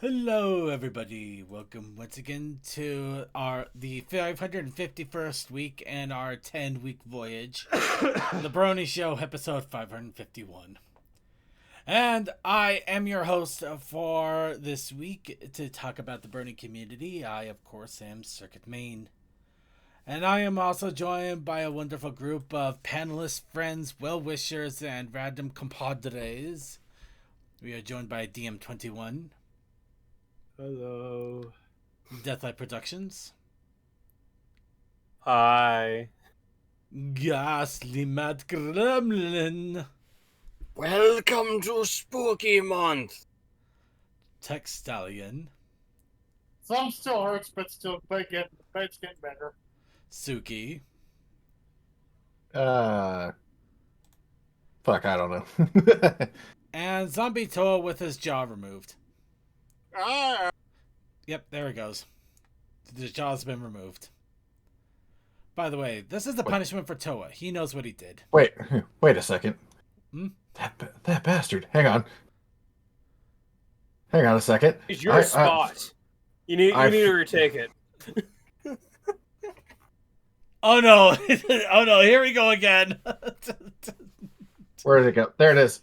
Hello, everybody. Welcome once again to the 551st week and our 10-week voyage, the Brony Show, episode 551. And I am your host for this week to talk about the Brony community. I, of course, am Circuit Main. And I am also joined by a wonderful group of panelists, friends, well-wishers, and random compadres. We are joined by DM21. Hello. Deathlight Productions. Hi. Ghastly Matt Gremlin. Welcome to Spooky Month. Tech Stallion. Some still hurts, but it's getting better. Suki. Fuck, I don't know. And Zombie Toa with his jaw removed. Ah. Yep, there it goes. The jaw's been removed. By the way, this is the punishment for Toa. He knows what he did. Wait a second. That bastard. Hang on a second. It's your spot. You need to retake it. Oh no! Oh no! Here we go again. Where did it go? There it is.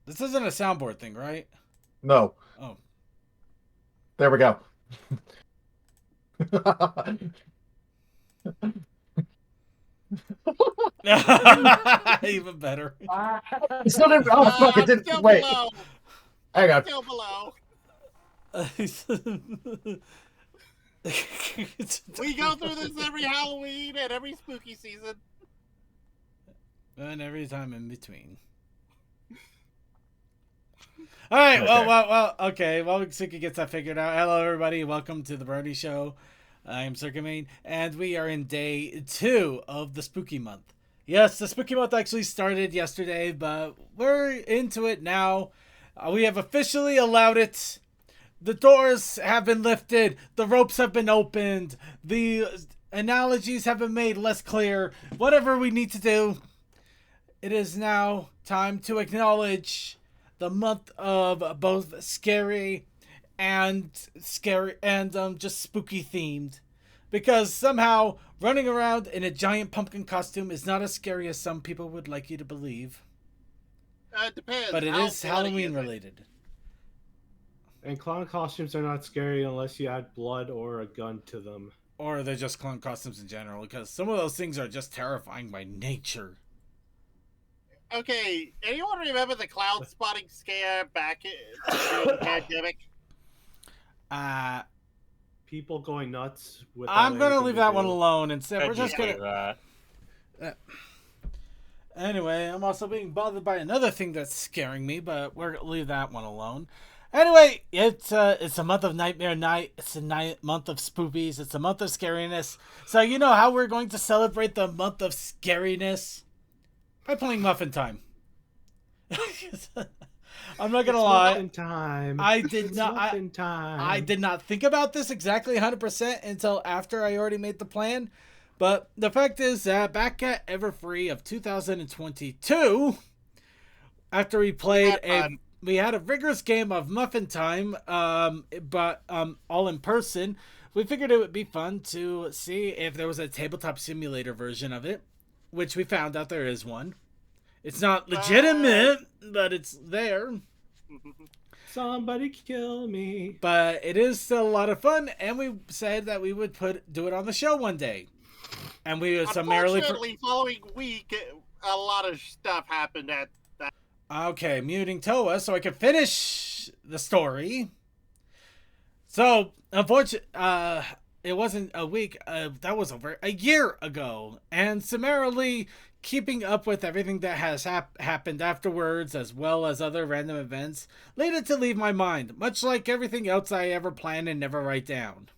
This isn't a soundboard thing, right? No. Oh. There we go. Even better. It's not even, oh fuck! It didn't. Wait. Below. Hang on. Still below. We go through this every Halloween and every spooky season. And every time in between. All right, well, okay. While Suki gets that figured out, hello everybody. Welcome to the Brony Show. I'm Circuit Main, and we are in day 2 of the Spooky Month. Yes, the Spooky Month actually started yesterday, but we're into it now. We have officially allowed it. The doors have been lifted. The ropes have been opened. The analogies have been made less clear. Whatever we need to do, it is now time to acknowledge the month of both scary and just spooky themed, because somehow running around in a giant pumpkin costume is not as scary as some people would like you to believe. It depends. But it is Halloween related. And clown costumes are not scary unless you add blood or a gun to them. Or they're just clown costumes in general, because some of those things are just terrifying by nature. Okay, anyone remember the cloud spotting scare back in the pandemic? People going nuts with. I'm gonna leave that one alone instead. We're just gonna. That. Anyway, I'm also being bothered by another thing that's scaring me, but we're gonna leave that one alone. Anyway, it's a month of Nightmare Night. It's a month of spoopies. It's a month of scariness. So you know how we're going to celebrate the month of scariness? By playing Muffin Time. I'm not gonna lie. Muffin time. I did not. Muffin time. I did not think about this exactly 100% until after I already made the plan. But the fact is that back at Everfree of 2022, after we played we had a rigorous game of Muffin Time, but all in person. We figured it would be fun to see if there was a tabletop simulator version of it, which we found out there is one. It's not legitimate, but it's there. Somebody kill me. But it is still a lot of fun, and we said that we would do it on the show one day. And we would summarily... Unfortunately, following week, a lot of stuff happened at that. Okay, muting Toa so I can finish the story. So, unfortunately, it wasn't a week. That was over a year ago. And summarily keeping up with everything that has happened afterwards, as well as other random events, led it to leave my mind, much like everything else I ever plan and never write down.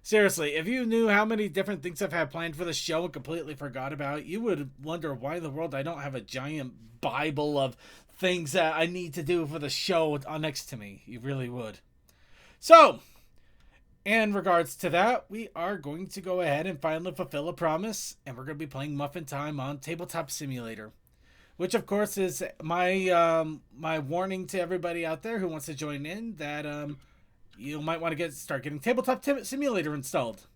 Seriously, if you knew how many different things I've had planned for the show and completely forgot about, you would wonder why in the world I don't have a giant Bible of things that I need to do for the show next to me. You really would. So, in regards to that, we are going to go ahead and finally fulfill a promise, and we're going to be playing Muffin Time on Tabletop Simulator. which of course is my my warning to everybody out there who wants to join in that you might want to start getting Tabletop Simulator installed.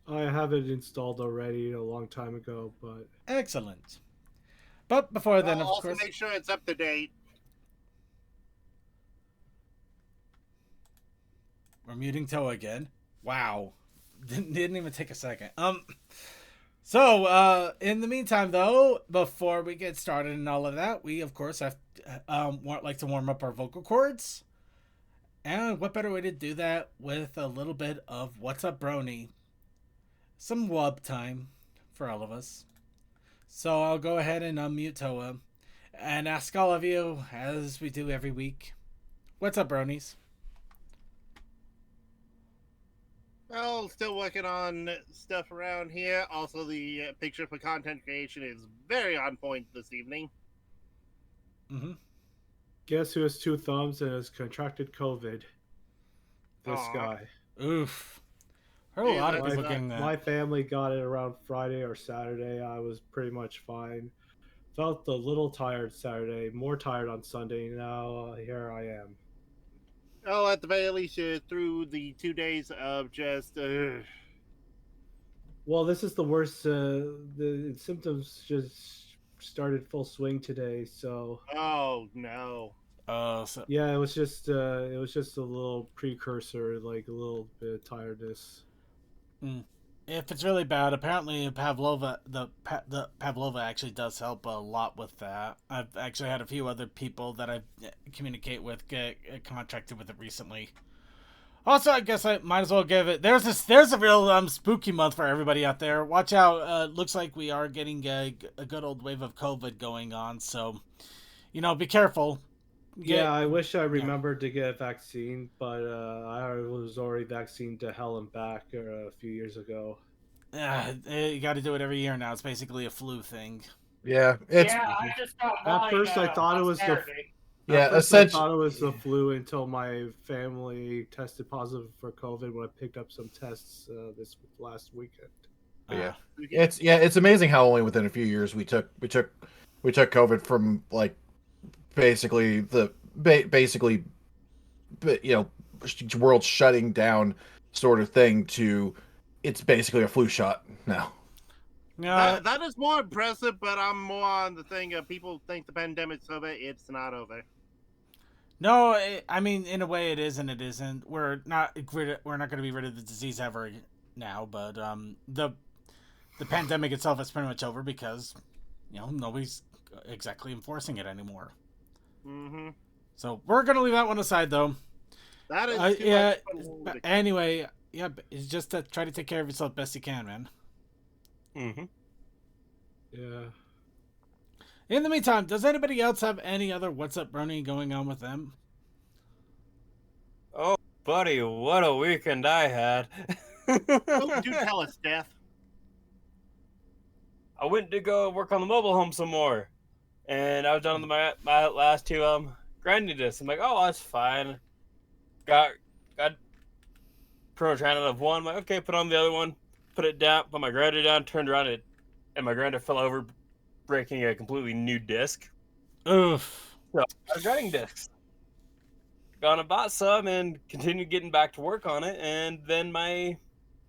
I have it installed already a long time ago, but Excellent. But before then, of also course, make sure it's up to date. we're muting Toa again. Wow, didn't even take a second. So, in the meantime, though, before we get started and all of that, we of course have like to warm up our vocal cords. And what better way to do that with a little bit of What's Up, Brony? Some wub time for all of us. So I'll go ahead and unmute Toa and ask all of you, as we do every week, what's up, Bronies? Well, still working on stuff around here. Also, the picture for content creation is very on point this evening. Mm-hmm. guess who has 2 thumbs and has contracted COVID? This Aw. guy. Oof. Heard a lot of that's people not- getting that. My family got it around Friday or Saturday. I was pretty much fine. Felt a little tired Saturday, more tired on Sunday. Now here I am. Oh, at the very least, you're through the 2 days of just. Well, this is the worst. The symptoms just started full swing today. So Oh no. So, yeah, it was just a little precursor, like a little bit of tiredness. if it's really bad, apparently Pavlova, the Pavlova actually does help a lot with that. I've actually had a few other people that I communicate with get contracted with it recently. Also, I guess I might as well give it. There's a real spooky month for everybody out there. Watch out! Looks like we are getting a good old wave of COVID going on. So, be careful. Yeah, I wish I remembered to get a vaccine, but I was already vaccinated to hell and back a few years ago. You got to do it every year now. It's basically a flu thing. Yeah, it's I just got mine. At first, I thought it on was Saturday. yeah. At first, I Essentially, thought it was the flu until my family tested positive for COVID when I picked up some tests this last weekend. yeah. It's amazing how only within a few years we took COVID from like basically world shutting down sort of thing to it's basically a flu shot now. That is more impressive, but I'm more on the thing of people think the pandemic's over. It's not over. No, I mean, in a way, it is and it isn't. We're not going to be rid of the disease ever now, but the pandemic itself is pretty much over because nobody's exactly enforcing it anymore. Mm-hmm. So we're gonna leave that one aside, though. That is yeah. too much. Anyway, yeah, it's just to try to take care of yourself best you can, man. Mm-hmm. Yeah. In the meantime, does anybody else have any other What's Up, Brony going on with them? Oh, buddy, what a weekend I had. Oh, do tell us, Death. I went to go work on the mobile home some more. And I was done with my last 2 grinding discs. I'm like, oh, that's fine. Got pretty much ran out of one. I'm like, okay, put on the other one, put it down, put my grinder down, turned around it, and my grinder fell over, breaking a completely new disc. Oof. So I was grinding discs. Gone and bought some and continued getting back to work on it, and then my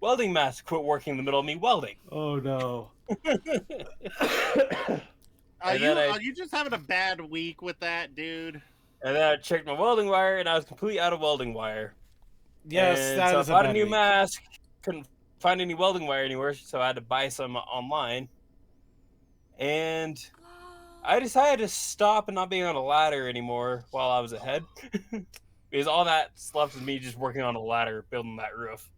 welding mask quit working in the middle of me welding. Oh no. Are you just having a bad week with that, dude? And then I checked my welding wire, and I was completely out of welding wire. Yes, and that so is I bought a a bad new week. mask. Couldn't find any welding wire anywhere, so I had to buy some online. And I decided to stop and not being on a ladder anymore while I was ahead. Because all that's left is me just working on a ladder, building that roof.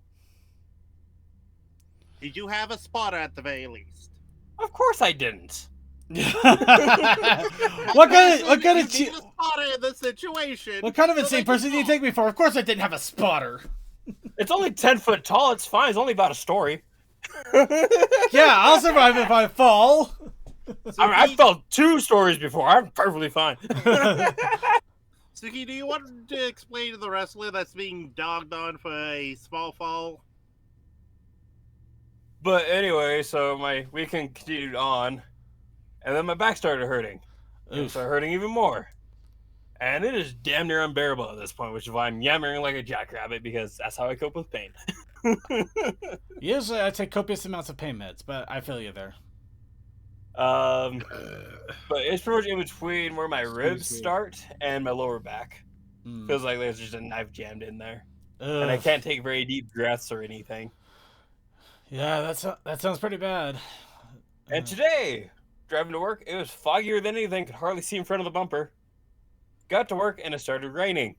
Did you have a spotter at the very least? Of course I didn't. what kind of You need a spotter in this situation. what kind of so insane they can person do you talk. take me for? Of course, I didn't have a spotter. It's only 10 foot tall. It's fine. It's only about a story. Yeah, I'll survive if I fall. I fell 2 stories before. I'm perfectly fine. Suki, do you want to explain to the wrestler that's being dogged on for a small fall? But anyway, so my weekend continued on. And then my back started hurting. And it started hurting even more. And it is damn near unbearable at this point, which is why I'm yammering like a jackrabbit, because that's how I cope with pain. Usually I take copious amounts of pain meds, but I feel you there. But it's pretty much in between where my ribs me. start and my lower back. Mm. Feels like there's just a knife jammed in there. Ugh. And I can't take very deep breaths or anything. Yeah, that sounds pretty bad. And today, driving to work, it was foggier than anything. Could hardly see in front of the bumper. Got to work and it started raining.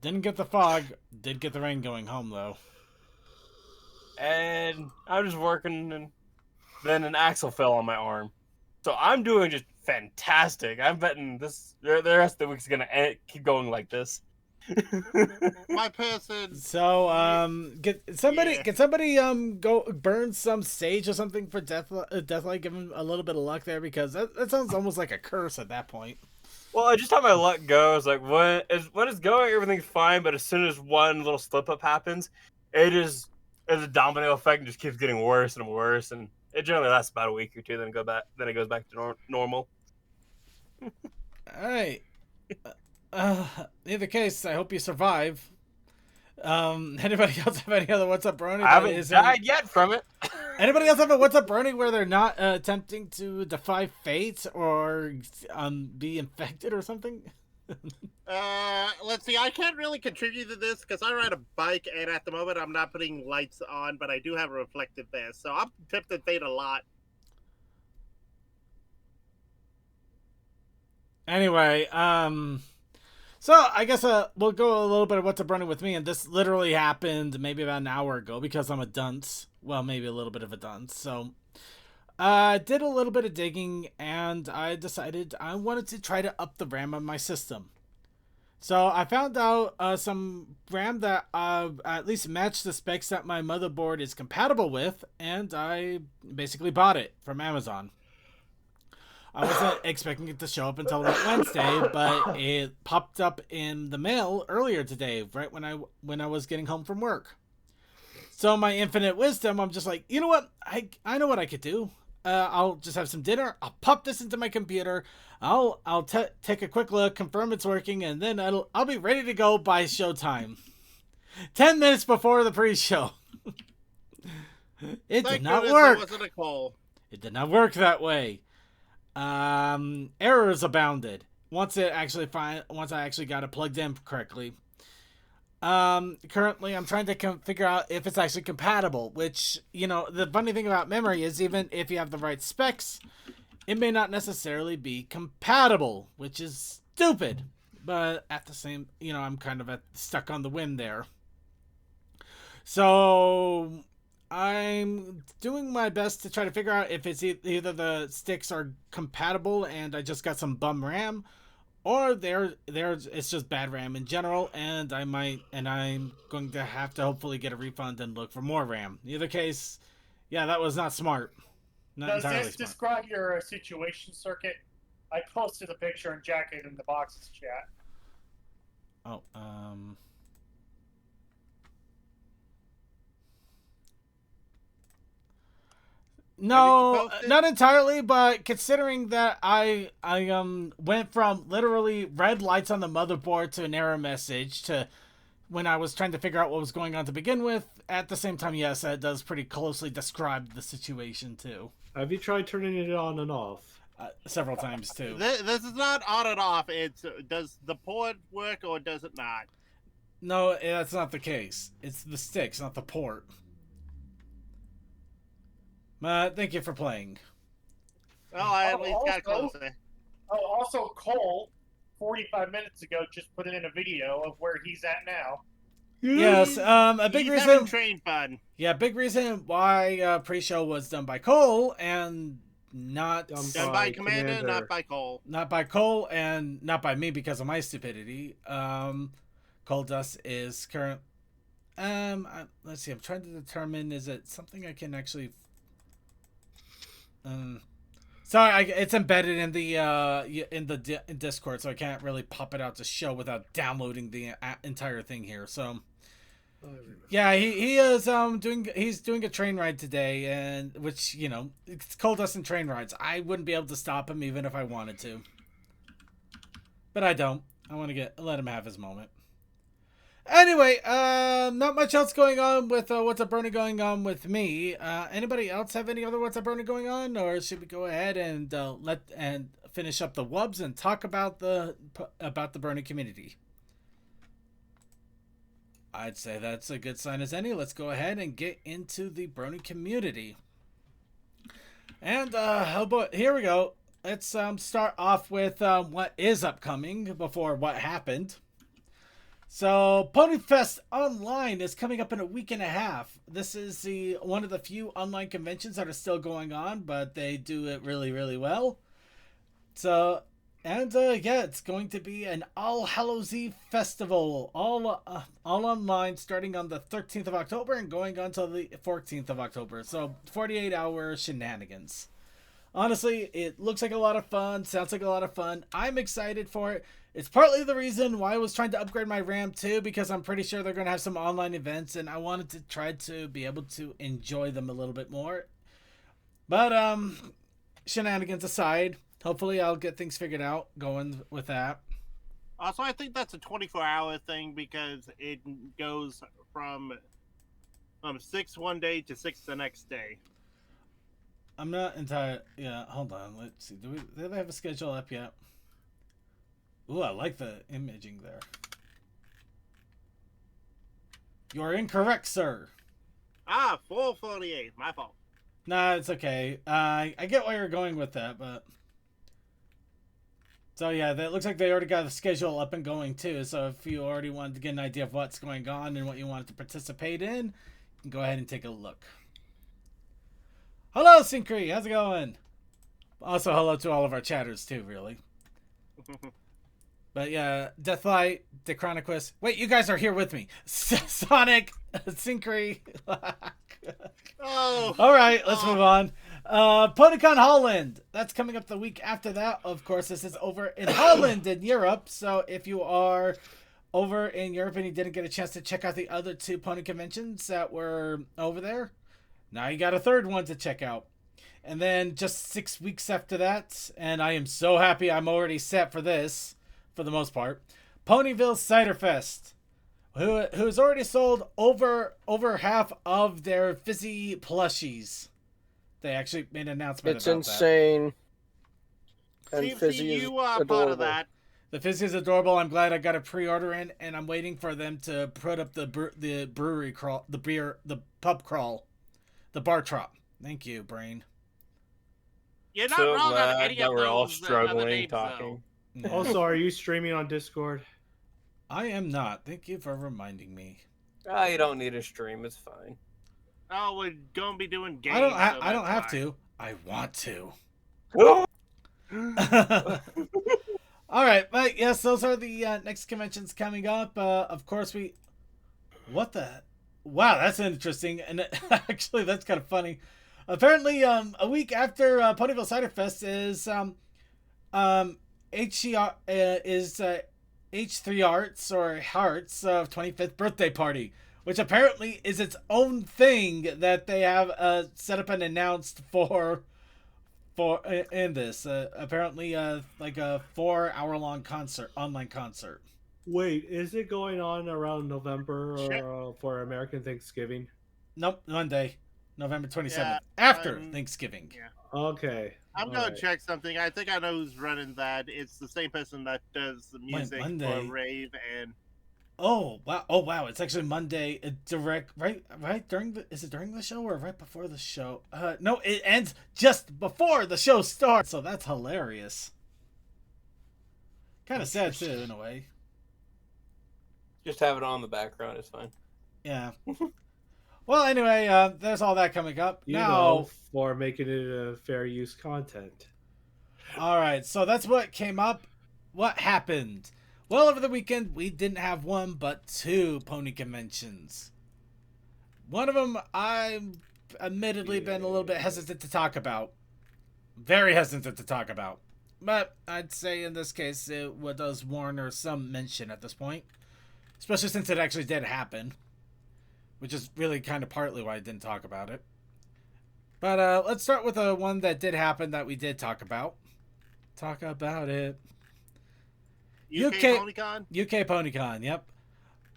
Didn't get the fog. Did get the rain going home though. And I was just working, and then an axle fell on my arm. So I'm doing just fantastic. I'm betting the rest of the week's gonna keep going like this. My person. So can somebody go burn some sage or something for Deathlight, give him a little bit of luck there, because that sounds almost like a curse at that point. Well, I just had my luck go. It's like when it's going, everything's fine. But as soon as one little slip up happens, it's a domino effect and just keeps getting worse and worse. And it generally lasts about a week or two. Then it goes back to normal. All right. In either case, I hope you survive. Anybody else have any other What's Up Brony? I haven't died yet from it. Anybody else have a What's Up Brony where they're not attempting to defy fate or be infected or something? Let's see. I can't really contribute to this because I ride a bike, and at the moment I'm not putting lights on, but I do have a reflective vest, so I'm tempted fate a lot. Anyway, so I guess we'll go a little bit of What's Up Brony with me, and this literally happened maybe about an hour ago because I'm a dunce. Well, maybe a little bit of a dunce. So I did a little bit of digging, and I decided I wanted to try to up the RAM on my system. So I found out some RAM that at least matched the specs that my motherboard is compatible with, and I basically bought it from Amazon. I wasn't expecting it to show up until about Wednesday, but it popped up in the mail earlier today, right when I was getting home from work. So my infinite wisdom, I'm just like, you know what? I know what I could do. I'll just have some dinner. I'll pop this into my computer. I'll take a quick look, confirm it's working, and then I'll be ready to go by showtime. 10 minutes before the pre-show. It did not work. It wasn't a call. It did not work that way. Errors abounded once I actually got it plugged in correctly. Currently I'm trying to figure out if it's actually compatible, which, you know, the funny thing about memory is even if you have the right specs, it may not necessarily be compatible, which is stupid, but at the same, you know, I'm kind of stuck on the whim there. So I'm doing my best to try to figure out if it's either the sticks are compatible and I just got some bum RAM, or it's just bad RAM in general, and I'm going to have to hopefully get a refund and look for more RAM. In either case, yeah, that was not smart. Does this describe your situation, Circuit? I posted a picture and jacket in the boxes chat. Oh, no, not entirely, but considering that I went from literally red lights on the motherboard to an error message to when I was trying to figure out what was going on to begin with, at the same time, yes, that does pretty closely describe the situation too. Have you tried turning it on and off? Several times too. This is not on and off. It's does the port work or does it not? No, that's not the case. It's the sticks, not the port. Thank you for playing. Well, I at least got closer. Oh, also Cole, 45 minutes ago, just put in a video of where he's at now. Yes, a big He's reason. having train fun. Yeah, big reason why pre-show was done by Cole and not done by Commander, not by Cole. Not by Cole and not by me because of my stupidity. Coal Dust is current. Let's see. I'm trying to determine, is it something I can actually? Sorry, it's embedded in the Discord, so I can't really pop it out to show without downloading the entire thing here. So, Yeah, he is doing a train ride today, and which it's cold us in train rides. I wouldn't be able to stop him even if I wanted to, but I don't. I want to let him have his moment. Anyway, not much else going on with What's Up Brony going on with me. Anybody else have any other What's Up Brony going on, or should we go ahead and finish up the wubs and talk about the Brony community? I'd say that's a good sign as any. Let's go ahead and get into the Brony community. And here we go. Let's start off with what is upcoming before what happened. So Ponyfest Online is coming up in a week and a half. This is one of the few online conventions that are still going on, but they do it really, really well. So, and yeah, it's going to be an All Hallows Eve festival, all online, starting on the 13th of October and going on until the 14th of October. So 48-hour shenanigans. Honestly, it looks like a lot of fun. Sounds like a lot of fun. I'm excited for it. It's partly the reason why I was trying to upgrade my RAM too, because I'm pretty sure they're going to have some online events, and I wanted to try to be able to enjoy them a little bit more. But shenanigans aside, hopefully I'll get things figured out going with that. Also, I think that's a 24-hour thing because it goes from 6 one day to 6 the next day. I'm not entirely... Yeah, hold on. Let's see. Do they have a schedule up yet? Ooh, I like the imaging there. You're incorrect, sir. 4:48. My fault. Nah, it's okay. I get why you're going with that, but... So yeah, that looks like they already got the schedule up and going too. So if you already wanted to get an idea of what's going on and what you wanted to participate in, you can go ahead and take a look. Hello, Syncree. How's it going? Also, hello to all of our chatters too, really. But yeah, Deathlight, Dechroniquist. Wait, you guys are here with me. Sonic, Syncree. Oh. All right, let's move on. PonyCon Holland. That's coming up the week after that. Of course, this is over in Holland in Europe. So if you are over in Europe and you didn't get a chance to check out the other two pony conventions that were over there, now you got a third one to check out. And then just 6 weeks after that, and I am so happy I'm already set for this, for the most part, Ponyville Cider Fest, who's already sold over half of their Fizzy plushies. They actually made an announcement it's about insane. that. And Steve, Fizzy is you are part adorable. of that. The Fizzy is adorable. I'm glad I got a pre-order in, and I'm waiting for them to put up the brewery crawl, the pub crawl, the bar trot. Thank you, Brain. You're not So wrong on glad any that of we're all those other struggling names, talking. Yeah. Also, are you streaming on Discord? I am not. Thank you for reminding me. You don't need a stream. It's fine. though. Oh, we're gonna be doing games. I don't. so I don't that's have fine. to. I want to. All right, but yes, those are the next conventions coming up. Of course, what the? Wow, that's interesting, and actually, that's kind of funny. Apparently, a week after Ponyville Cider Fest is HCR is H3 Arts or Hearts 25th birthday party, which apparently is its own thing that they have set up and announced for in this. Apparently, like a 4-hour-long concert, online concert. Wait, is it going on around November or for American Thanksgiving? Nope, Monday, November 27th, Yeah, after Thanksgiving. Yeah. Okay. I'm all gonna right. check something. I think I know who's running that. It's the same person that does the music for Monday. Rave and Oh wow! Oh wow! It's actually Monday. Direct right during the. Is it during the show or right before the show? No, it ends just before the show starts. So that's hilarious. Kind of sad too, in a way. Just have it on the background. It's fine. Yeah. Well, anyway, there's all that coming up You now. know, for making it a fair use content. All right, so that's what came up. What happened? Well, over the weekend, we didn't have one, but two pony conventions. One of them, I've admittedly been a little bit hesitant to talk about. Very hesitant to talk about. But I'd say in this case, it does warrant some mention at this point. Especially since it actually did happen. which is really kind of partly why I didn't talk about it. But let's start with a one that did happen that we did talk about. Talk about it. UK PonyCon? UK PonyCon, yep.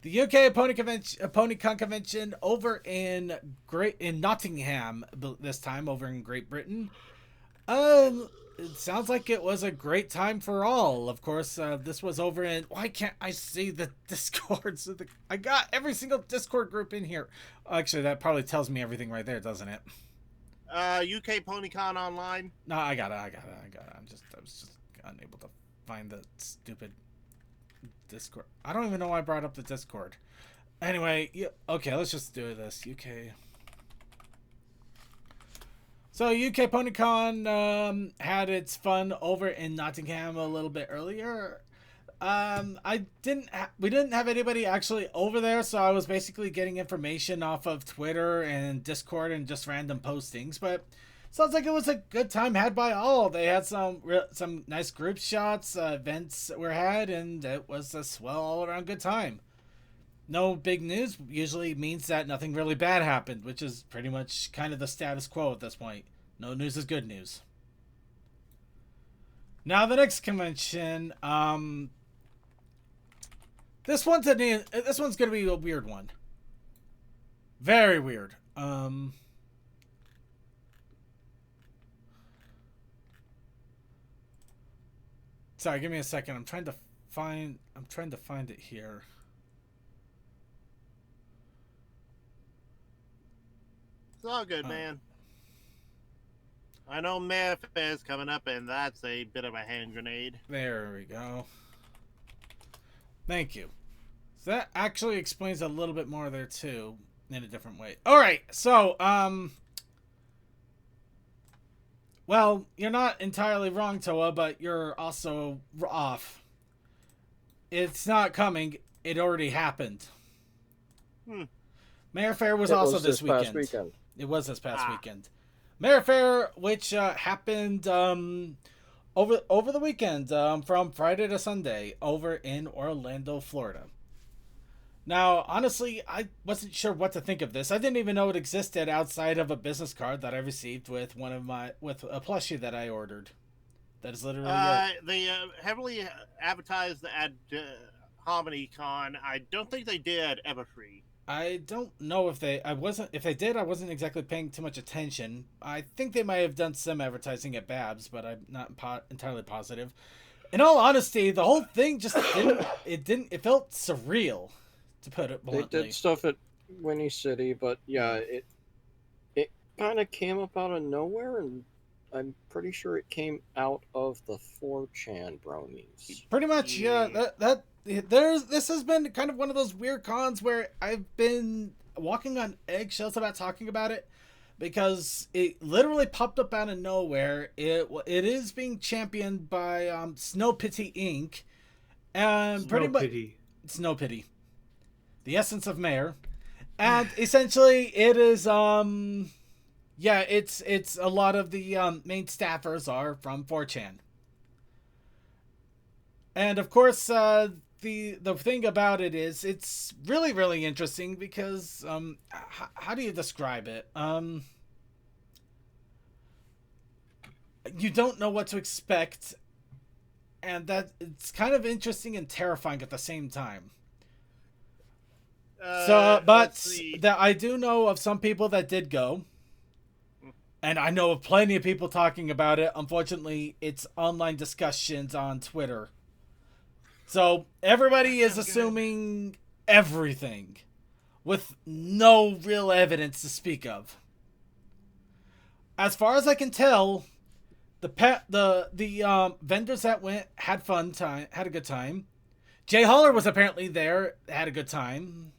The UK PonyCon convention over in Nottingham this time, over in Great Britain. It sounds like it was a great time for all. Of course, this was over in... Why can't I see the Discords? I got every single Discord group in here. Actually, that probably tells me everything right there, doesn't it? UK PonyCon online. No, I got it. I was just unable to find the stupid Discord. I don't even know why I brought up the Discord. Anyway, yeah, okay, let's just do this. UK. So UK PonyCon had its fun over in Nottingham a little bit earlier. We didn't have anybody actually over there, so I was basically getting information off of Twitter and Discord and just random postings. But sounds like it was a good time had by all. They had some nice group shots, events were had, and it was a swell all around good time. No big news usually means that nothing really bad happened, which is pretty much kind of the status quo at this point. No news is good news. Now the next convention, this one's gonna be a weird one. Very weird. Sorry, give me a second. I'm trying to find it here. It's all good, man. I know Mayor Fair's coming up, and that's a bit of a hand grenade. There we go. Thank you. So that actually explains a little bit more there too, in a different way. All right, so well, you're not entirely wrong, Toa, but you're also off. It's not coming. It already happened. Mayor Fair was also this weekend. It was this past weekend. Mayor Fair, which happened over the weekend, from Friday to Sunday, over in Orlando, Florida. Now, honestly, I wasn't sure what to think of this. I didn't even know it existed outside of a business card that I received with with a plushie that I ordered. That is literally it. They heavily advertised at Harmony Con. I don't think they did at Everfree. I don't know if they did, I wasn't exactly paying too much attention. I think they might have done some advertising at Babs, but I'm not entirely positive. In all honesty, the whole thing just it felt surreal, to put it bluntly. They did stuff at Winnie City, but yeah, it kind of came up out of nowhere, and I'm pretty sure it came out of the 4chan bronies. Pretty much, yeah. This has been kind of one of those weird cons where I've been walking on eggshells about talking about it, because it literally popped up out of nowhere. It is being championed by Snow Pity Inc. and pretty much Snow Pity, the essence of Mayor, and essentially it is it's a lot of the main staffers are from 4chan, and of course the thing about it is it's really, really interesting because how do you describe it? You don't know what to expect, and that it's kind of interesting and terrifying at the same time. I do know of some people that did go, and I know of plenty of people talking about it. Unfortunately, it's online discussions on Twitter. So everybody is assuming everything with no real evidence to speak of. As far as I can tell, the vendors that went had a good time. Jay Holler was apparently there, had a good time.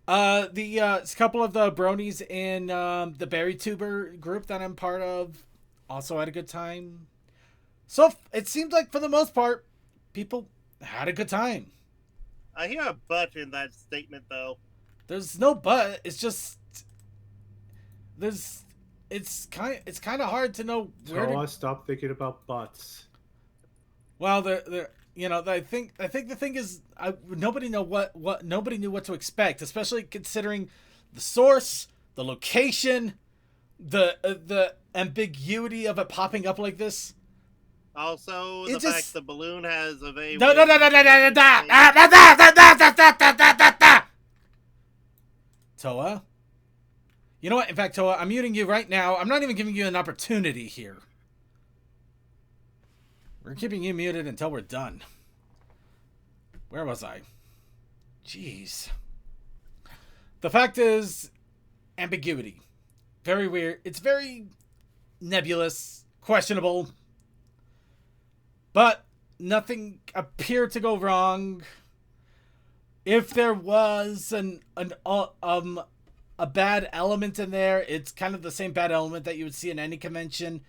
The couple of the bronies in the Berry Tuber group that I'm part of also had a good time. So it seems like for the most part, people had a good time. I hear a but in that statement, though. There's no but. It's just it's kind of hard to know where to stop thinking about butts. Well, I think the thing is nobody knew what to expect, especially considering the source, the location, the ambiguity of it popping up like this. Also, It the just- fact the balloon has a very No. Toa? You know what? In fact, Toa, I'm muting you right now. I'm not even giving you an opportunity here. We're keeping you muted until we're done. Where was I? Jeez. The fact is, ambiguity. Very weird. It's very nebulous, questionable. But nothing appeared to go wrong. If there was a bad element in there, it's kind of the same bad element that you would see in any convention.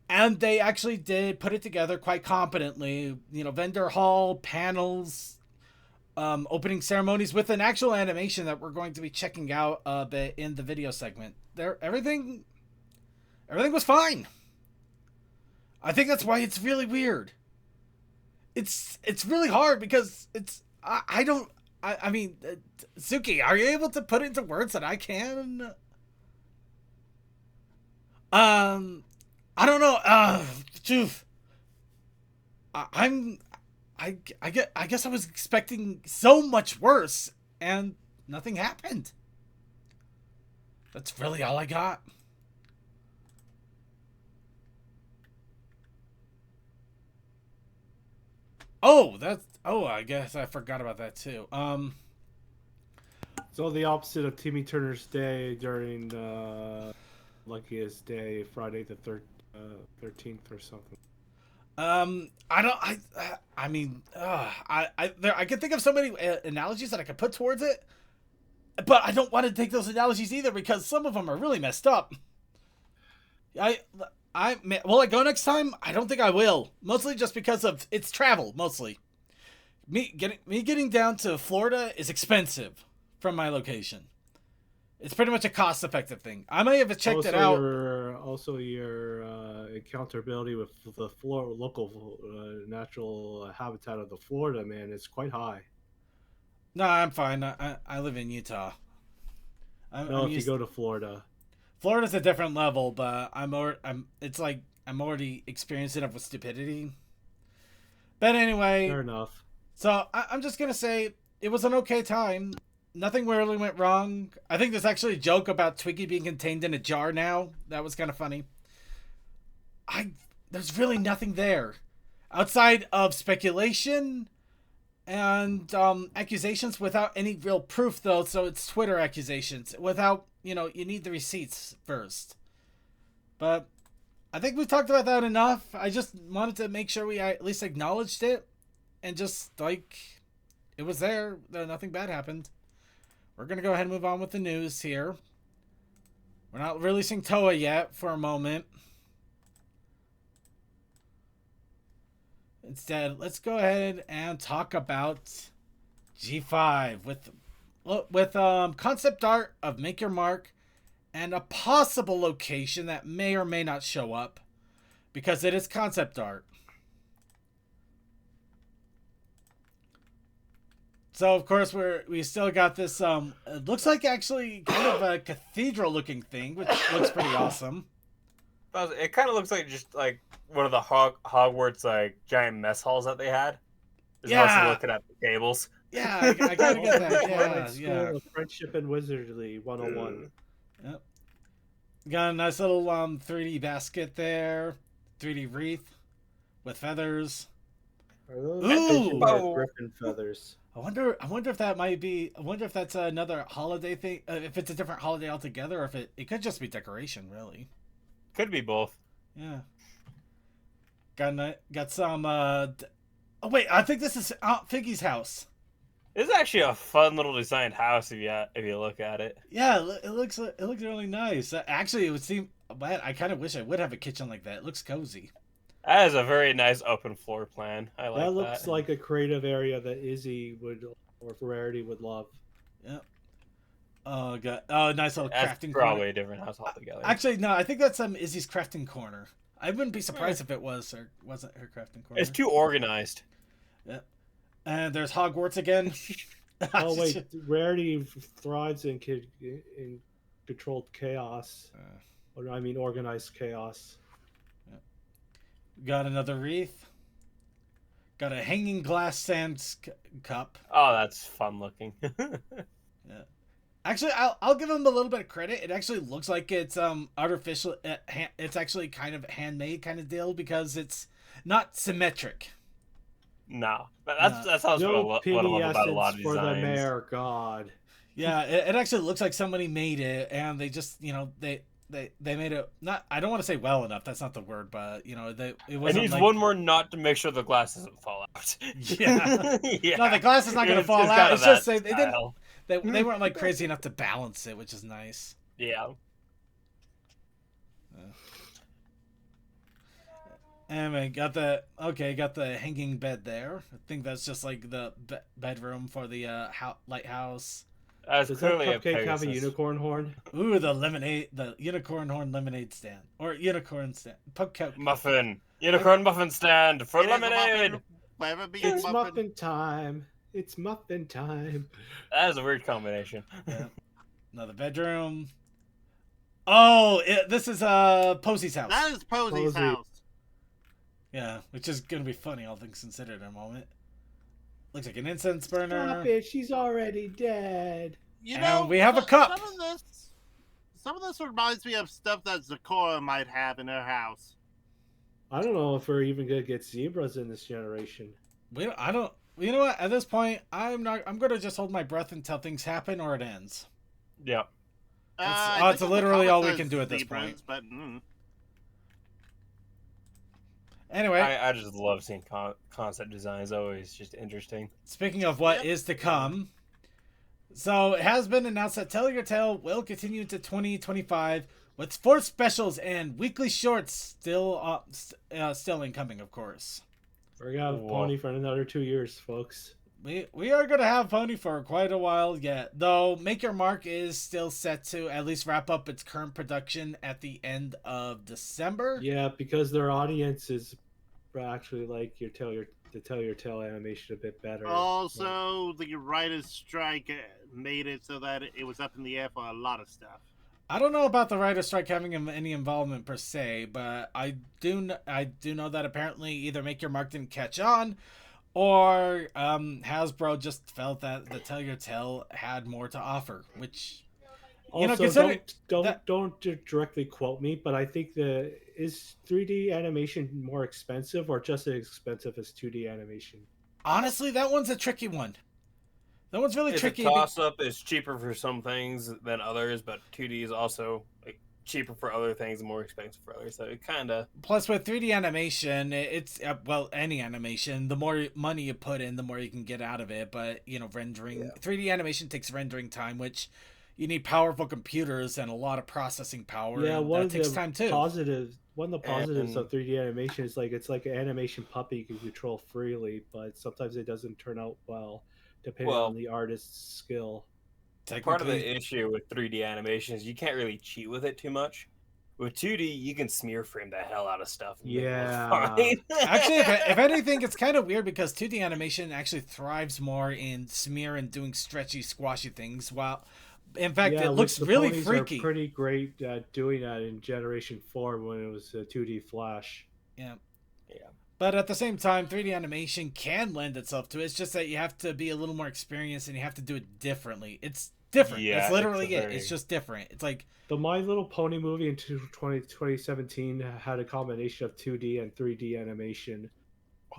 And they actually did put it together quite competently. You know, vendor hall, panels, opening ceremonies with an actual animation that we're going to be checking out a bit in the video segment. Everything was fine. I think that's why it's really weird. It's really hard because I mean, Suki, are you able to put it into words that I can? I don't know. I guess I was expecting so much worse, and nothing happened. That's really all I got. I guess I forgot about that too. So the opposite of Timmy Turner's Day during Luckiest Day, Friday the 13th or something. I can think of so many analogies that I could put towards it, but I don't want to take those analogies either because some of them are really messed up. Will I go next time? I don't think I will. Mostly just because of it's travel. Mostly, me getting down to Florida is expensive from my location. It's pretty much a cost-effective thing. I may have checked it out. Also, your encounterability with the local natural habitat of the Florida man is quite high. No, I'm fine. I live in Utah. If you go to Florida. Florida's a different level, but I'm already experienced enough with stupidity. But anyway, Fair enough. So I'm just gonna say it was an okay time. Nothing really went wrong. I think there's actually a joke about Twiggy being contained in a jar now. That was kind of funny. There's really nothing there outside of speculation and accusations without any real proof, though. So it's Twitter accusations without, you need the receipts first. But I think we've talked about that enough. I just wanted to make sure we at least acknowledged it and just it was there. Nothing bad happened. We're going to go ahead and move on with the news here. We're not releasing Toa yet for a moment. Instead, let's go ahead and talk about G5 with concept art of Make Your Mark and a possible location that may or may not show up because it is concept art. So, of course, we still got this, it looks like actually kind of a cathedral-looking thing, which looks pretty awesome. It kind of looks like just, one of the Hogwarts, giant mess halls that they had. Just also looking at the tables. Yeah, I kind of get that, yeah. Friendship and Wizardry 101. Yep. Got a nice little 3D basket there. 3D wreath with feathers. Are those griffin feathers? I wonder if that might be. I wonder if that's another holiday thing. If it's a different holiday altogether, or if it could just be decoration, really. Could be both. Yeah. Got some. Oh wait, I think this is Aunt Figgy's house. It's actually a fun little designed house if you look at it. Yeah, it looks really nice. Actually, it would seem. Man, I kind of wish I would have a kitchen like that. It looks cozy. That is a very nice open floor plan. I like that. That looks like a creative area that Izzy or Rarity would love. Yep. Oh god. Oh, nice little crafting corner. Probably a different house altogether. Actually, no. I think that's Izzy's crafting corner. I wouldn't be surprised if it wasn't her crafting corner. It's too organized. Yep. And there's Hogwarts again. Oh wait, Rarity thrives in controlled chaos. Or I mean organized chaos. Got another wreath. Got a hanging glass cup. Oh, that's fun looking. Yeah. Actually, I'll give him a little bit of credit. It actually looks like it's artificial. It's actually kind of handmade kind of deal because it's not symmetric. No, that's how No what I pity love about a lot of essence for the designs. mayor, God. Yeah, it actually looks like somebody made it, and they just they made it not. I don't want to say well enough. That's not the word, but it It wasn't. needs like, one more knot to make sure the glass doesn't fall out. Yeah. Yeah. No, the glass is not going to fall It's out. got It's just that they didn't. style. They weren't like crazy enough to balance it, which is nice. Yeah. Anyway, got the hanging bed there. I think that's just like the bedroom for the lighthouse. That's Does that clearly a cupcake have a Pegasus. unicorn horn? Ooh, the unicorn horn lemonade stand or unicorn stand. Muffin. Unicorn muffin stand for It is a lemonade. muffin. Whatever be It's muffin. muffin time. It's muffin time. That is a weird combination. Yeah. Another bedroom. Oh, this is Posy's house. That is Posy's Posy. house. Yeah, which is gonna be funny, all things considered, in a moment. Looks like an incense burner. Stop it! She's already dead. You And know, we have a cup. Some of this reminds me of stuff that Zakora might have in her house. I don't know if we're even gonna get zebras in this generation. I don't. You know what? At this point, I'm gonna just hold my breath until things happen or it ends. Yeah. It's literally all we can do at this point. But, Anyway, I just love seeing concept designs. Always just interesting. speaking of what is to come, so it has been announced that Tell Your Tale will continue into 2025 with 4 specials and weekly shorts still incoming, of course. We're gonna have Pony for another 2 years, folks. We are going to have Pony for quite a while yet, though Make Your Mark is still set to at least wrap up its current production at the end of December. Yeah, because their audience is actually like the Tell Your Tale animation a bit better. Also, the writer's strike made it so that it was up in the air for a lot of stuff. I don't know about the writer's strike having any involvement per se, but I do know that apparently either Make Your Mark didn't catch on, or Hasbro just felt that the Tell Your Tale had more to offer, which Also, don't directly quote me, but I think is 3D animation more expensive or just as expensive as 2D animation? honestly, that one's a tricky one. That one's really It's tricky. a toss-up. It's cheaper for some things than others, but 2D is also like cheaper for other things and more expensive for others. So it kind of. Plus, with 3D animation, it's any animation. The more money you put in, the more you can get out of it. But rendering 3D animation takes rendering time, which you need powerful computers and a lot of processing power. Yeah, that takes time too. One of the positives of 3D animation is it's like an animation puppet you can control freely, but sometimes it doesn't turn out well, depending on the artist's skill. Part of the issue with 3D animation is you can't really cheat with it too much. With 2D, you can smear frame the hell out of stuff. Yeah. Actually, if anything, it's kind of weird because 2D animation actually thrives more in smear and doing stretchy, squashy things, while in fact it looks really freaky. Are pretty great at doing that in Generation 4 when it was a 2D Flash. Yeah. But at the same time, 3D animation can lend itself to it. It's just that you have to be a little more experienced and you have to do it differently. It's different. Yeah, That's literally it. It's just different. It's like the My Little Pony movie in 2017 had a combination of 2D and 3D animation.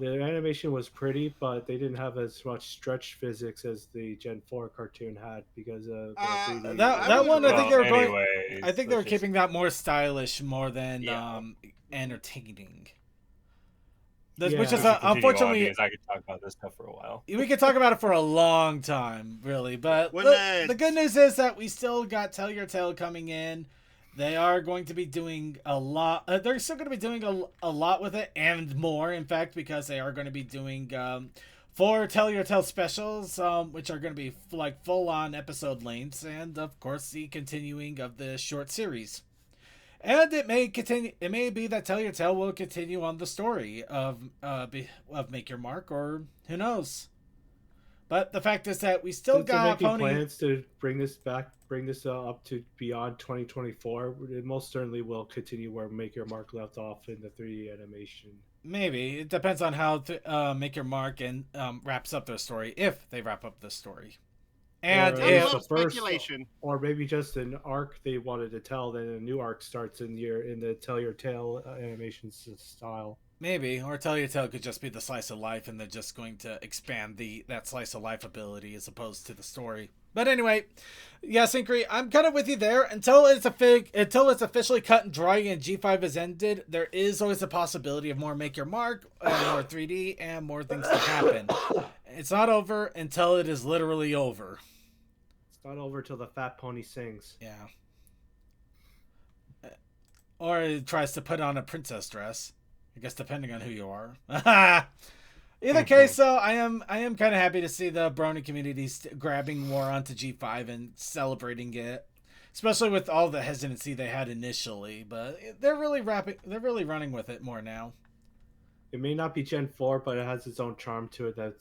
The animation was pretty, but they didn't have as much stretch physics as the Gen 4 cartoon had because of the 3D. That one. I think they were going. Anyways, I think they were keeping that more stylish more than entertaining. Which is unfortunately. I could talk about this stuff for a while. We could talk about it for a long time, really. But the good news is that we still got Tell Your Tale coming in. They are going to be doing a lot. They're still going to be doing a lot with it and more, in fact, because they are going to be doing 4 Tell Your Tale specials, which are going to be like full-on episode lengths, and of course the continuing of the short series. And it may continue. It may be that Tell Your Tale will continue on the story of Make Your Mark, or who knows. But the fact is that we still Since they're got making Pony. plans to bring this up to beyond 2024, it most certainly will continue where Make Your Mark left off in the 3D animation. Maybe it depends on how Make Your Mark and wraps up their story, if they wrap up the story, and Or I if love speculation. or maybe just an arc they wanted to tell, then a new arc starts in the Tell Your Tale animation style. maybe, or Tell Your Tale could just be the slice of life, and they're just going to expand that slice of life ability as opposed to the story. But anyway, yeah, Syncry, I'm kind of with you there. Until it's officially cut and dry and G5 has ended, there is always a possibility of more Make Your Mark, more 3D, and more things to happen. It's not over until it is literally over. It's not over till the fat pony sings. Yeah. Or it tries to put on a princess dress. I guess depending on who you are. Either case, though, I am kind of happy to see the Brony community grabbing more onto G5 and celebrating it, especially with all the hesitancy they had initially. But they're really running with it more now. It may not be Gen 4, but it has its own charm to it that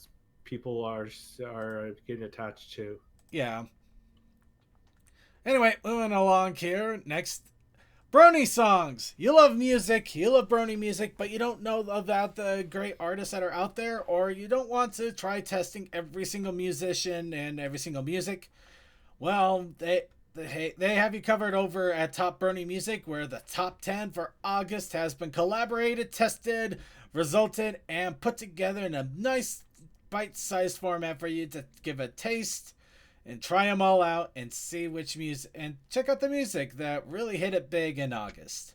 people are getting attached to. Yeah. Anyway, moving along here. Next, Brony songs. You love music, you love Brony music, but you don't know about the great artists that are out there, or you don't want to try testing every single musician and every single music. Well, they have you covered over at Top Brony Music, where the top 10 for August has been collaborated, tested, resulted, and put together in a nice bite-sized format for you to give a taste and try them all out and see which music, and check out the music that really hit it big in August.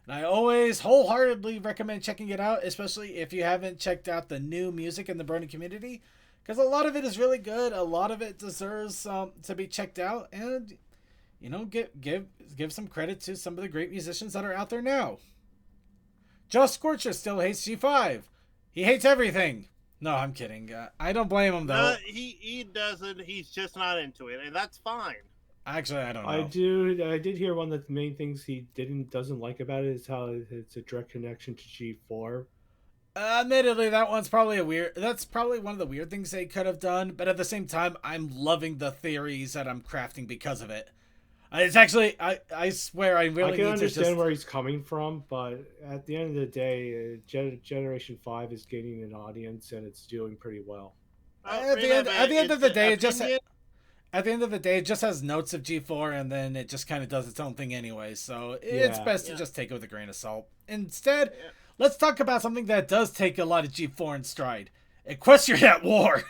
And I always wholeheartedly recommend checking it out, especially if you haven't checked out the new music in the Brony community, because a lot of it is really good. A lot of it deserves to be checked out, and give some credit to some of the great musicians that are out there now. Josh Scorcher still hates G5. He hates everything. No, I'm kidding. I don't blame him, though. He doesn't. He's just not into it, and that's fine. Actually, I don't know. I did hear one of the main things he doesn't like about it is how it's a direct connection to G4. Admittedly, that's probably one of the weird things they could have done, but at the same time, I'm loving the theories that I'm crafting because of it. It's actually, I swear, I really I can need understand to just... where he's coming from, but at the end of the day, Generation 5 is gaining an audience, and it's doing pretty well. At the end of the day, it just has notes of G4, and then it just kind of does its own thing anyway, so it's best to just take it with a grain of salt. Instead, let's talk about something that does take a lot of G4 in stride. Equestrian at War!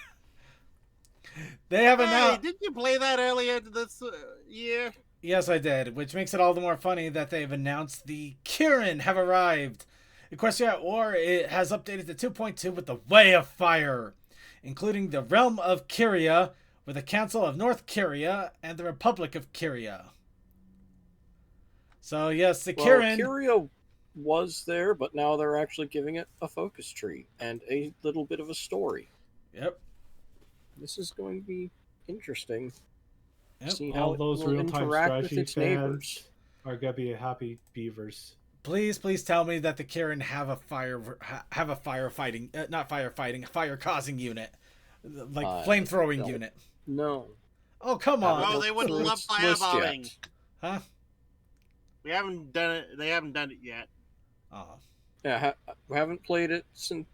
They have announced... Didn't you play that earlier this year? Yes, I did, which makes it all the more funny that they've announced the Kirin have arrived. Equestria at War, it has updated to 2.2 with the Way of Fire, including the Realm of Kyria, with the Council of North Kyria, and the Republic of Kyria. So, yes, the Kirin... Kyria was there, but now they're actually giving it a focus tree and a little bit of a story. Yep. This is going to be interesting. Yep. See how all those real-time strategy fans neighbors are gonna be happy beavers. Please tell me that the Kirin have a fire causing unit, like flamethrowing unit. No. Oh, come on! Oh, they would love firebombing. Huh? We haven't done it. They haven't done it yet. Oh. Yeah, we haven't played it since.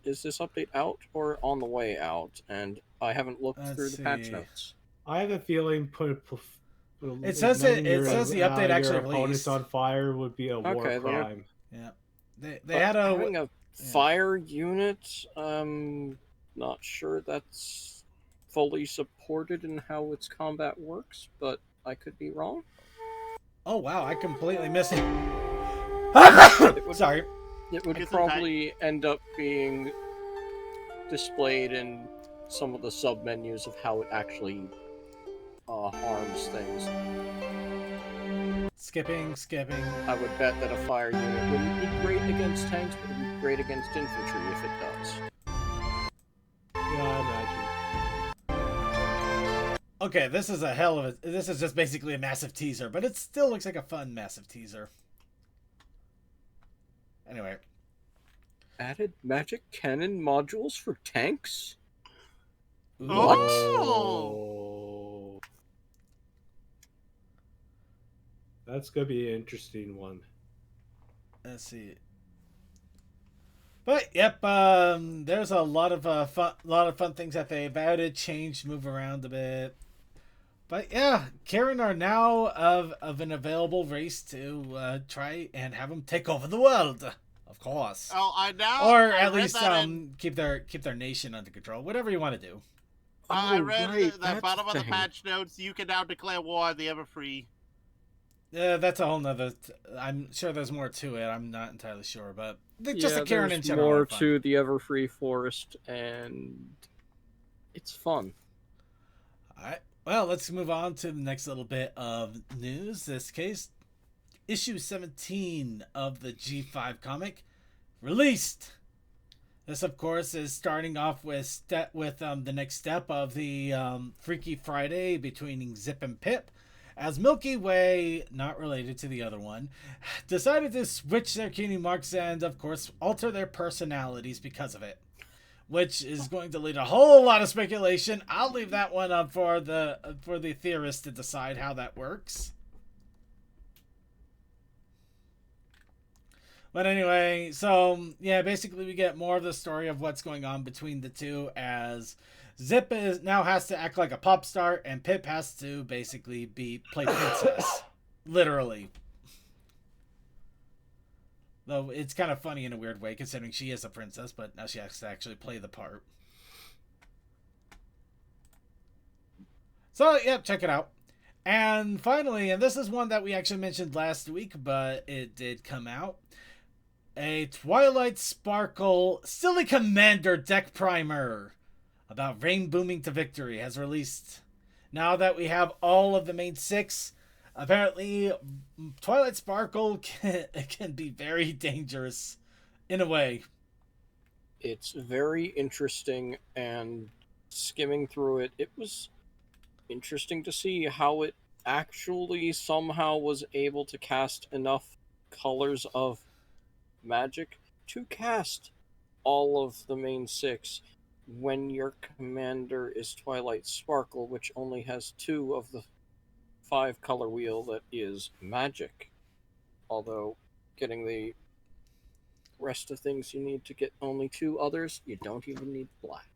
Is this update out or on the way out? And I haven't looked through the patch notes. I have a feeling it says the update actually your opponents on fire would be a war crime. Yeah, they had having a fire unit. Not sure that's fully supported in how its combat works, but I could be wrong. Oh wow, I completely missed it. Sorry. It would probably end up being displayed in some of the sub menus of how it actually harms things. Skipping. I would bet that a fire unit wouldn't be great against tanks, but it would be great against infantry if it does. Yeah, I imagine. Okay, this is just basically a massive teaser, but it still looks like a fun massive teaser. Anyway. Added magic cannon modules for tanks? What? Oh! That's gonna be an interesting one. Let's see. But yep, there's a lot of fun things that they've added, changed, move around a bit. But yeah, Karen are now of an available race to try and have them take over the world, of course. Oh, I know. Or I at read least that in- keep their nation under control. Whatever you want to do. I Oh, read right, the that bottom of the thing. patch notes. You can now declare war on the Everfree. That's a whole nother. I'm sure there's more to it. I'm not entirely sure, but just Yeah, a Karen in there's general. more are fun. to the Everfree Forest, and it's fun. All right. Well, let's move on to the next little bit of news. This case, issue 17 of the G5 comic released. This, of course, is starting off with the next step of the Freaky Friday between Zip and Pip, as Milky Way, not related to the other one, decided to switch their cutie marks and, of course, alter their personalities because of it, which is going to lead a whole lot of speculation. I'll leave that one up for the theorists to decide how that works. But anyway, so yeah, basically we get more of the story of what's going on between the two, as Zip now has to act like a pop star and Pip has to basically play princess, literally. Though it's kind of funny in a weird way considering she is a princess, but now she has to actually play the part. So yeah, check it out. And finally, and this is one that we actually mentioned last week, but it did come out. A Twilight Sparkle Silly Commander deck primer about rain booming to victory has released. Now that we have all of the main 6, apparently Twilight Sparkle can be very dangerous in a way. It's very interesting, and skimming through it, it was interesting to see how it actually somehow was able to cast enough colors of magic to cast all of the main 6 when your commander is Twilight Sparkle, which only has 2 of the 5 color wheel that is magic. Although getting the rest of things you need to get only 2 others, you don't even need black.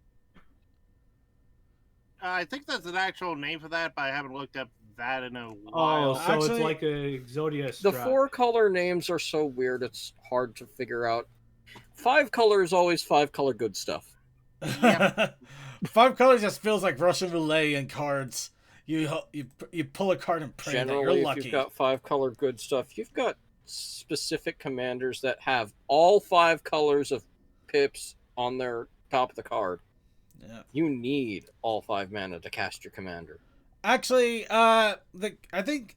I think that's an actual name for that, but I haven't looked up that in a while. Oh, so Actually, it's like a Exodia The strat. 4 color names are so weird, it's hard to figure out. 5 color is always 5 color good stuff. Yep. 5 colors just feels like Russian roulette and cards. You pull a card and pray that Generally, you're if lucky. you've got 5 color good stuff, you've got specific commanders that have all 5 colors of pips on their top of the card. Yeah. You need all 5 mana to cast your commander. Actually, I think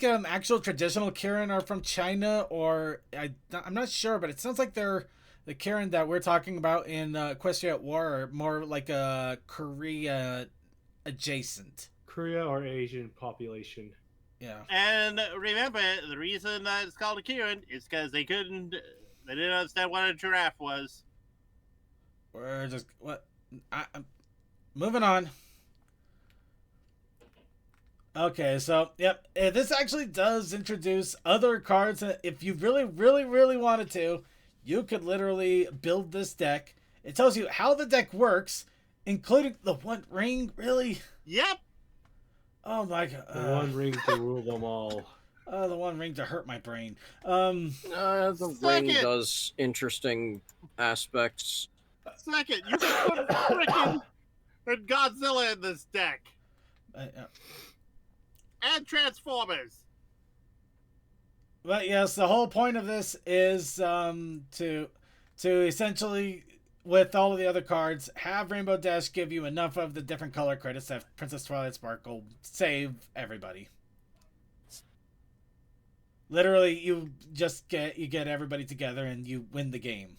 actual traditional Kirin are from China, or I'm not sure, but it sounds like they're the Kirin that we're talking about in Equestria at War are more like a Korea adjacent. Korea or Asian population. Yeah. And remember, the reason that it's called a Kirin is because they didn't understand what a giraffe was. We're just I'm moving on. Okay, so yep, this actually does introduce other cards. If you really, really, really wanted to, you could literally build this deck. It tells you how the deck works, including the One Ring. Really? Yep. Oh my god! The One Ring to rule them all. The One Ring to hurt my brain. The ring does interesting aspects. Second, you can put freaking Godzilla in this deck. And Transformers. But yes, the whole point of this is to essentially, with all of the other cards, have Rainbow Dash give you enough of the different color credits that Princess Twilight Sparkle save everybody. Literally, you get everybody together and you win the game.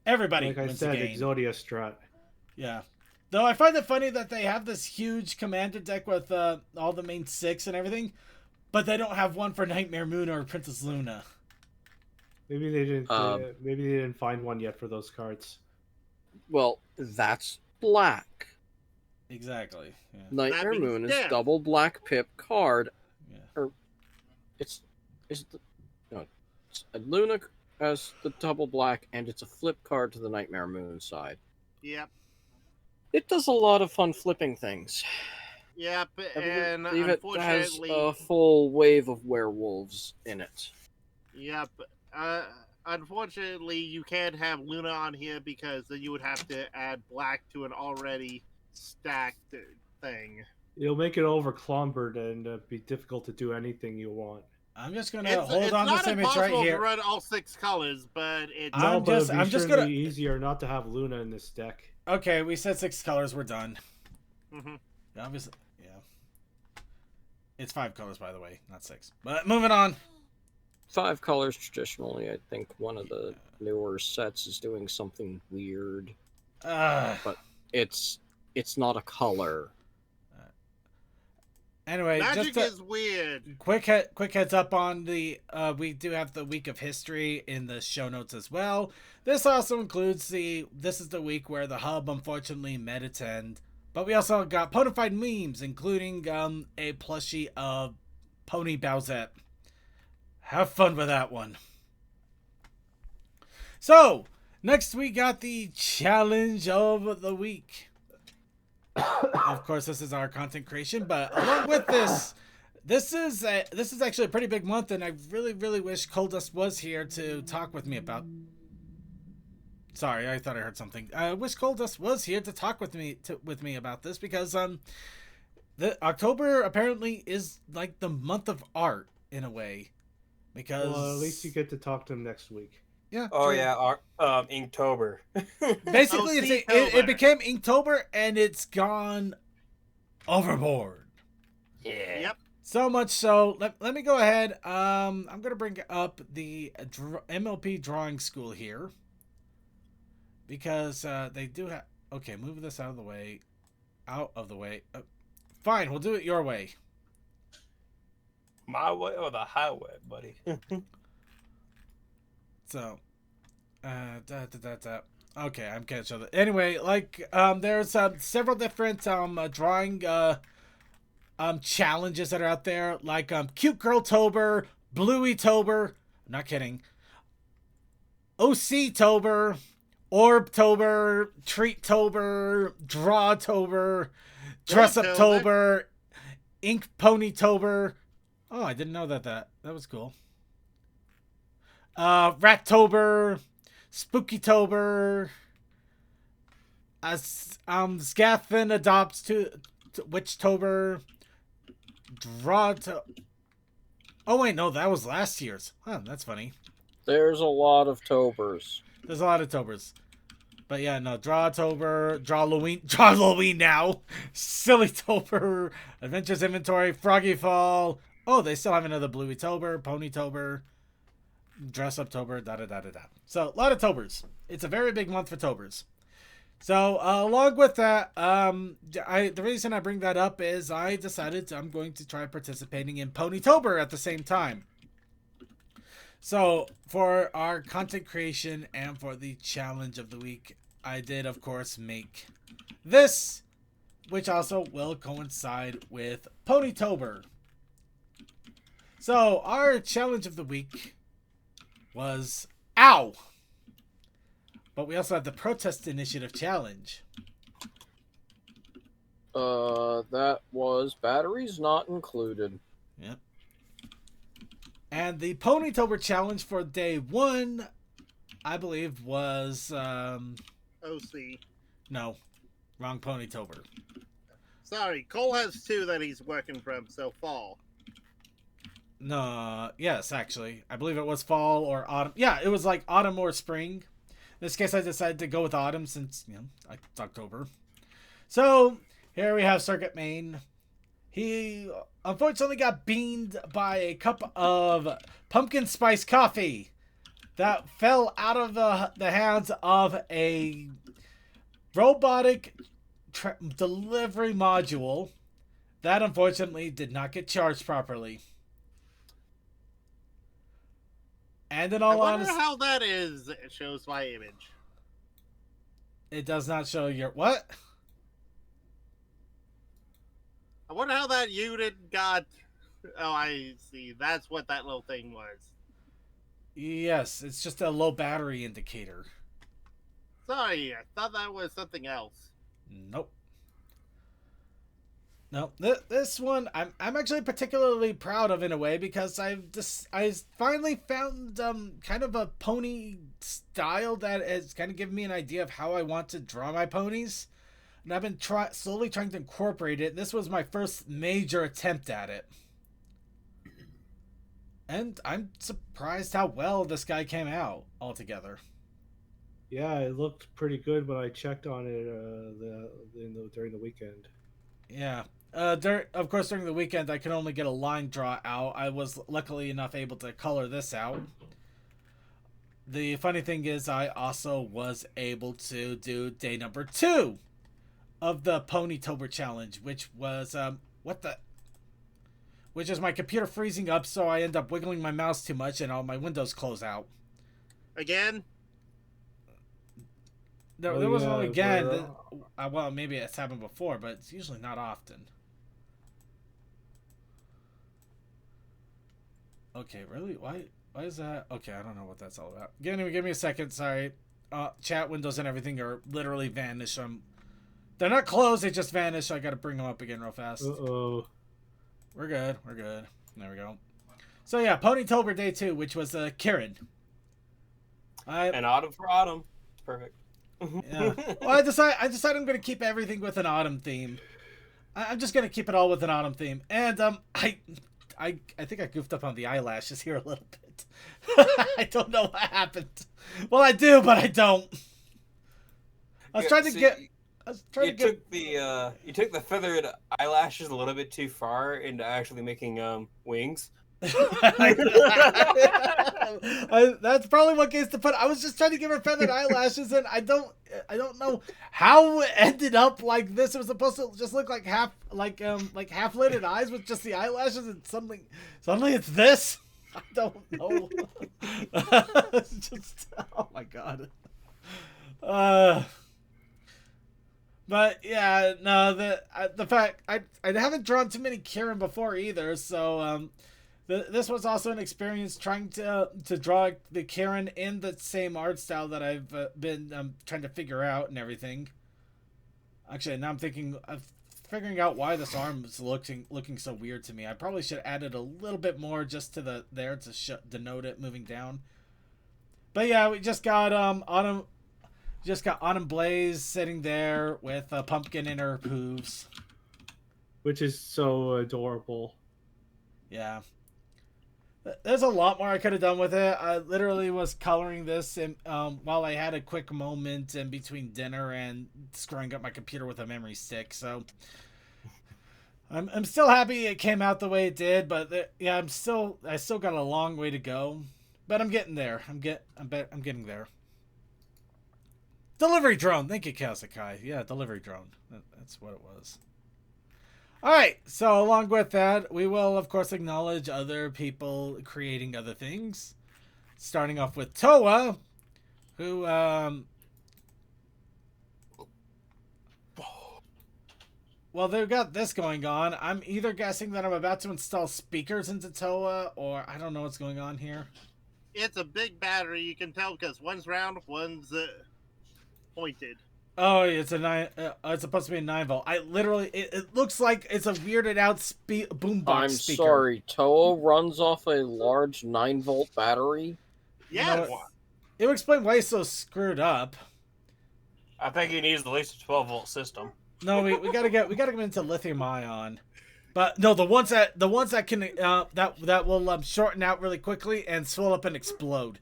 Everybody like I wins said, the game. Exodia strat. Yeah. Though I find it funny that they have this huge commander deck with all the main 6 and everything, but they don't have one for Nightmare Moon or Princess Luna. Maybe they didn't. Maybe they didn't find one yet for those cards. Well, that's black. Exactly. Yeah. Nightmare means Moon is death. double black pip card. Yeah. Or it's no, it's a Luna as the double black, and it's a flip card to the Nightmare Moon side. Yep. It does a lot of fun flipping things. Yep. I And believe it has unfortunately, a full wave of werewolves in it. yep. Unfortunately, you can't have Luna on here because then you would have to add black to an already stacked thing. You'll make it overclumbered and be difficult to do anything you want. I'm just gonna It's hold on not this image right impossible to here. run all 6 colors, but it's I'm But just- it'd be I'm just certainly gonna- easier not to have Luna in this deck. Okay, we said 6 colors. We're done. Mhm. Obviously, yeah. It's 5 colors, by the way, not 6. But moving on. 5 colors traditionally. I think one of the newer sets is doing something weird. But it's not a color. Anyway, magic just is weird. quick heads up on the we do have the week of history in the show notes as well. This also includes this is the week where the hub unfortunately met its end, but we also got ponified memes, including a plushie of Pony Bowsette. Have fun with that one. So next we got the challenge of the week. Of course, this is our content creation, but along with this is actually a pretty big month, and I really wish Coldust was here to talk with me about. Sorry, I thought I heard something. I wish Coldust was here to talk with me about this, because the October apparently is like the month of art in a way, because Well, at least you get to talk to him next week. yeah. Oh true. yeah, Inktober. Basically, it Inktober. became Inktober, and it's gone overboard. Yeah. Yep. So much so, let me go ahead. I'm going to bring up the MLP drawing school here. Because they do have... Okay, move this out of the way. Out of the way. Fine, we'll do it your way. My way or the highway, buddy. So, okay, I'm catching it. Anyway, like, there's several different drawing challenges that are out there, like Cute Girl Tober, Bluey Tober, I'm not kidding, OC Tober, Orb Tober, Treat Tober, Draw Tober, Dress Up Tober, Ink Pony Tober. Oh, I didn't know that was cool. Rattober, Spookytober, Scathin adopts to Witchtober, Oh wait, no, that was last year's. Huh, that's funny. There's a lot of Tobers. There's a lot of Tobers. But yeah, no, Drawtober, Drawloween now, Silly Tober, Adventures Inventory, Froggy Fall. Oh, they still have another Bluey Tober, Pony Tober, Dress Up Tober, da-da-da-da-da. So, a lot of Tobers. It's a very big month for Tobers. So, along with that, the reason I bring that up is I decided I'm going to try participating in Pony Tober at the same time. So, for our content creation and for the challenge of the week, I did, of course, make this, which also will coincide with Pony Tober. So, our challenge of the week was OW! But we also had the Protest Initiative Challenge. That was batteries not included. Yep. And the Ponytober Challenge for day 1, I believe, was OC. no, wrong Ponytober. Sorry, Cole has 2 that he's working from, so fall. No, yes, actually, I believe it was fall or autumn. Yeah, it was like autumn or spring. In this case, I decided to go with autumn since it's October. So here we have Circuit Main. He unfortunately got beamed by a cup of pumpkin spice coffee that fell out of the hands of a robotic delivery module that unfortunately did not get charged properly. And in I all wonder honesty, how that is. It shows my image. it does not show your what? I wonder how that unit got. Oh, I see. That's what that little thing was. Yes, it's just a low battery indicator. Sorry, I thought that was something else. Nope. No, this one I'm actually particularly proud of in a way because I finally found kind of a pony style that has kind of given me an idea of how I want to draw my ponies, and I've been slowly trying to incorporate it. This was my first major attempt at it, and I'm surprised how well this guy came out altogether. Yeah, it looked pretty good when I checked on it during the weekend. Yeah. Of course, during the weekend, I could only get a line draw out. I was luckily enough able to color this out. The funny thing is, I also was able to do day number 2 of the Ponytober challenge, which was, which is my computer freezing up, so I end up wiggling my mouse too much and all my windows close out. Again? There was one again. Well, maybe it's happened before, but it's usually not often. Okay, really? Why is that? Okay, I don't know what that's all about. Give me a second. Sorry. Chat windows and everything are literally vanished. They're not closed. They just vanished. So I got to bring them up again real fast. Uh-oh. We're good. There we go. So yeah, Ponytober Day 2, which was Kieran. And autumn for autumn. Perfect. Yeah. Well, I decided I'm going to keep everything with an autumn theme. I'm just going to keep it all with an autumn theme. And I think I goofed up on the eyelashes here a little bit. I don't know what happened. Well, I do, but I don't. I was trying to get. You took the feathered eyelashes a little bit too far into actually making wings. That's probably what gets to put. I was just trying to give her feathered eyelashes, and I don't know how it ended up like this. It was supposed to just look like half lidded eyes with just the eyelashes, and suddenly it's this. I don't know. It's just, oh my god. But yeah, no, the fact I haven't drawn too many Kieran before either, so this was also an experience trying to draw the Kieran in the same art style that I've been trying to figure out and everything. Actually, now I'm thinking of figuring out why this arm is looking so weird to me. I probably should have added a little bit more just to there to denote it moving down. But yeah, we just got Autumn Blaze sitting there with a pumpkin in her hooves, which is so adorable. Yeah. There's a lot more I could have done with it. I literally was coloring this while I had a quick moment in between dinner and screwing up my computer with a memory stick. So I'm still happy it came out the way it did, but yeah, I still got a long way to go, but I'm getting there. I'm getting there. Delivery drone. Thank you, Kazakai. Yeah, delivery drone. That's what it was. Alright, so along with that, we will, of course, acknowledge other people creating other things. Starting off with Toa, who, well, they've got this going on. I'm either guessing that I'm about to install speakers into Toa, or I don't know what's going on here. It's a big battery, you can tell, because one's round, one's pointed. Oh, it's a 9. It's supposed to be a 9-volt. I literally, it looks like it's a weirded out boombox speaker. I'm sorry, Toa runs off a large 9-volt battery. Yes. You know, it would explain why it's so screwed up. I think he needs at least a 12-volt system. No, we gotta get into lithium ion, but no, the ones that can that will shorten out really quickly and swell up and explode.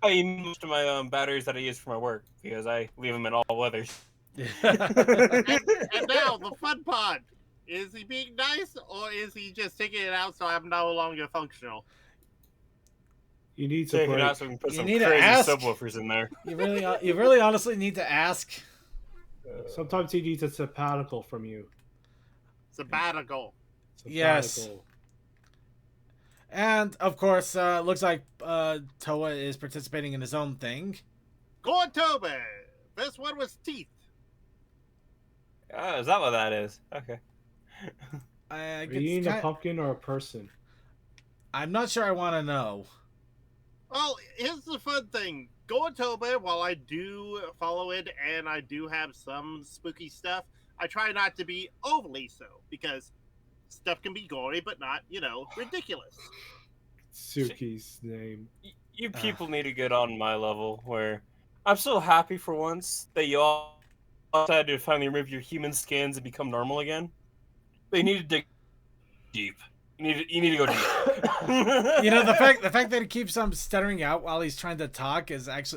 I use most of my batteries that I use for my work because I leave them in all weathers. and now the fun part: is he being nice or is he just taking it out so I'm no longer functional? You need to break. Out so we can put You some need to crazy ask. subwoofers in there. You really honestly need to ask. Sometimes he needs a sabbatical from you. Sabbatical. Yes. And of course, looks like Toa is participating in his own thing. Corntober! This one was teeth. Oh, is that what that is? Okay. Are you eating a pumpkin or a person? I'm not sure I want to know. Well, here's the fun thing. Go October, while I do follow it and I do have some spooky stuff, I try not to be overly so, because stuff can be gory, but not, ridiculous. Suki's name. You people need to get on my level, where I'm so happy for once that you all decided to finally remove your human skins and become normal again. But you need to dig deep. You need to go deep. The fact that he keeps stuttering out while he's trying to talk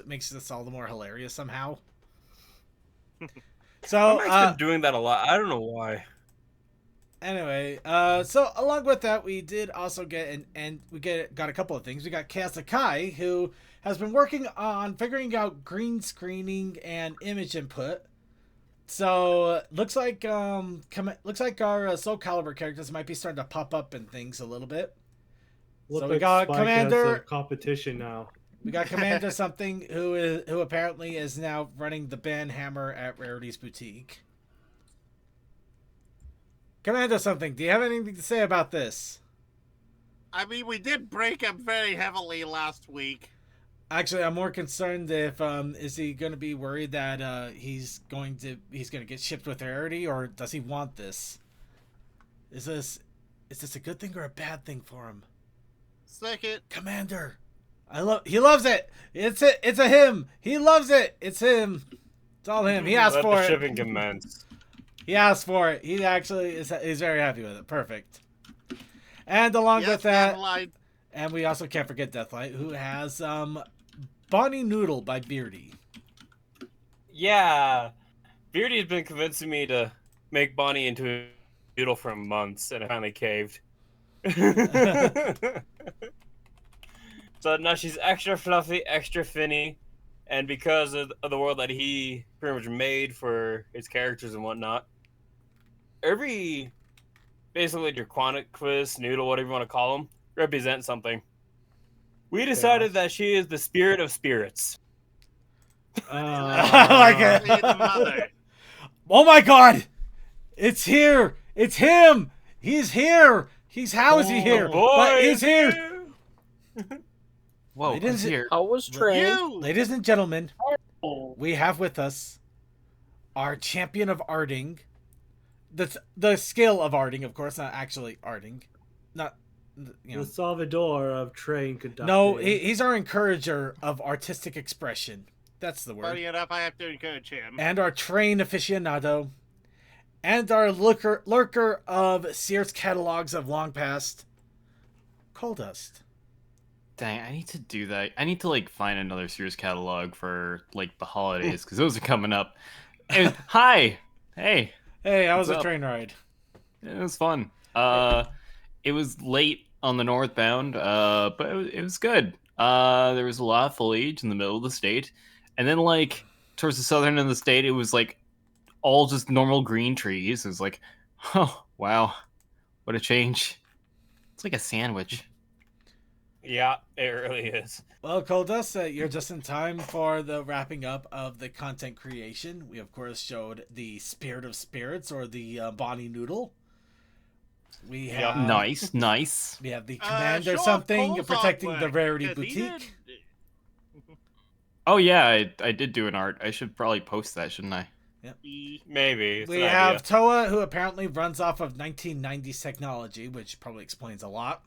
makes this all the more hilarious somehow. So I've been doing that a lot. I don't know why. Anyway, so along with that, we did also get got a couple of things. We got Chaos Akai, who has been working on figuring out green screening and image input. So looks like our Soul Calibur characters might be starting to pop up in things a little bit. So we got Spike Commander has a competition now. We got Commander something who apparently is now running the band hammer at Rarity's Boutique. Commander something, do you have anything to say about this? I mean, we did break up very heavily last week. Actually, I'm more concerned if is he going to be worried that he's going to get shipped with Rarity, or does he want this? Is this a good thing or a bad thing for him? Second, Commander, he loves it. It's a him. He loves it. It's him. It's all him. He asked for it. Shipping commence. He asked for it. He actually is very happy with it. Perfect. And along with that, and we also can't forget Deathlight, who has Bonnie Noodle by Beardy. Yeah, Beardy's been convincing me to make Bonnie into a noodle for months, and I finally caved. So now she's extra fluffy, extra finny, and because of the world that he pretty much made for his characters and whatnot, every basically Draquanic noodle, whatever you want to call them, represents something. We decided that she is the spirit of spirits. I like it. Oh my God! It's here! It's him! He's here! How is he here? But he's here! Whoa, he's here. How was trained? Ladies and gentlemen, we have with us our champion of arting. The skill of arting, of course, not actually arting. Not, the Salvador of train conducting. No, he's our encourager of artistic expression. That's the word. Funny enough, I have to encourage him. And our train aficionado. And our lurker of Sears catalogs of long past. Coldust. Dang, I need to do that. I need to find another Sears catalog for the holidays, because those are coming up. And, hi! Hey, how was the train ride? It was fun. It was late on the northbound, but it was good. There was a lot of foliage in the middle of the state, and then towards the southern end of the state, it was all just normal green trees. It was oh wow, what a change! It's like a sandwich. Yeah, it really is. Well, Coldust, you're just in time for the wrapping up of the content creation. We, of course, showed the Spirit of Spirits, or the Bonnie Noodle. We have nice. We have the Commander something protecting the Rarity Boutique. Oh yeah, I did do an art. I should probably post that, shouldn't I? Yep. Maybe. We have Toa, who apparently runs off of 1990s technology, which probably explains a lot.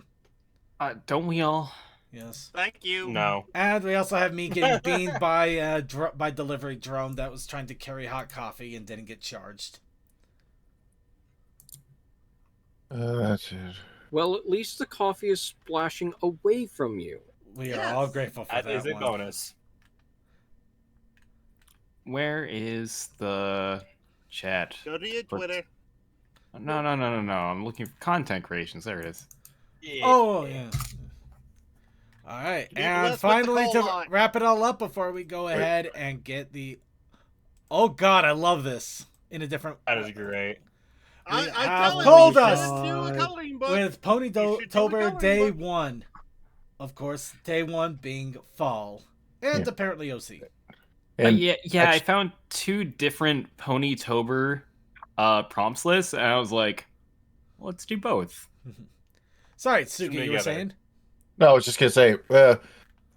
Don't we all? Yes. Thank you. No. And we also have me getting beamed by delivery drone that was trying to carry hot coffee and didn't get charged. That's it. Well, at least the coffee is splashing away from you. We are all grateful for that. That is a bonus. Where is the chat? Go to your Twitter. No. I'm looking for content creations. There it is. Yeah. Oh, yeah. All right. And finally, to wrap it all up before we go ahead and get the... Oh, God, I love this. In a different... That is great. I have Coldust with Ponytober Day 1. Of course, Day 1 being fall. And apparently OC. And I found two different Ponytober prompts list, and I was like, let's do both. Sorry, Suki, you were saying? No, I was just gonna say,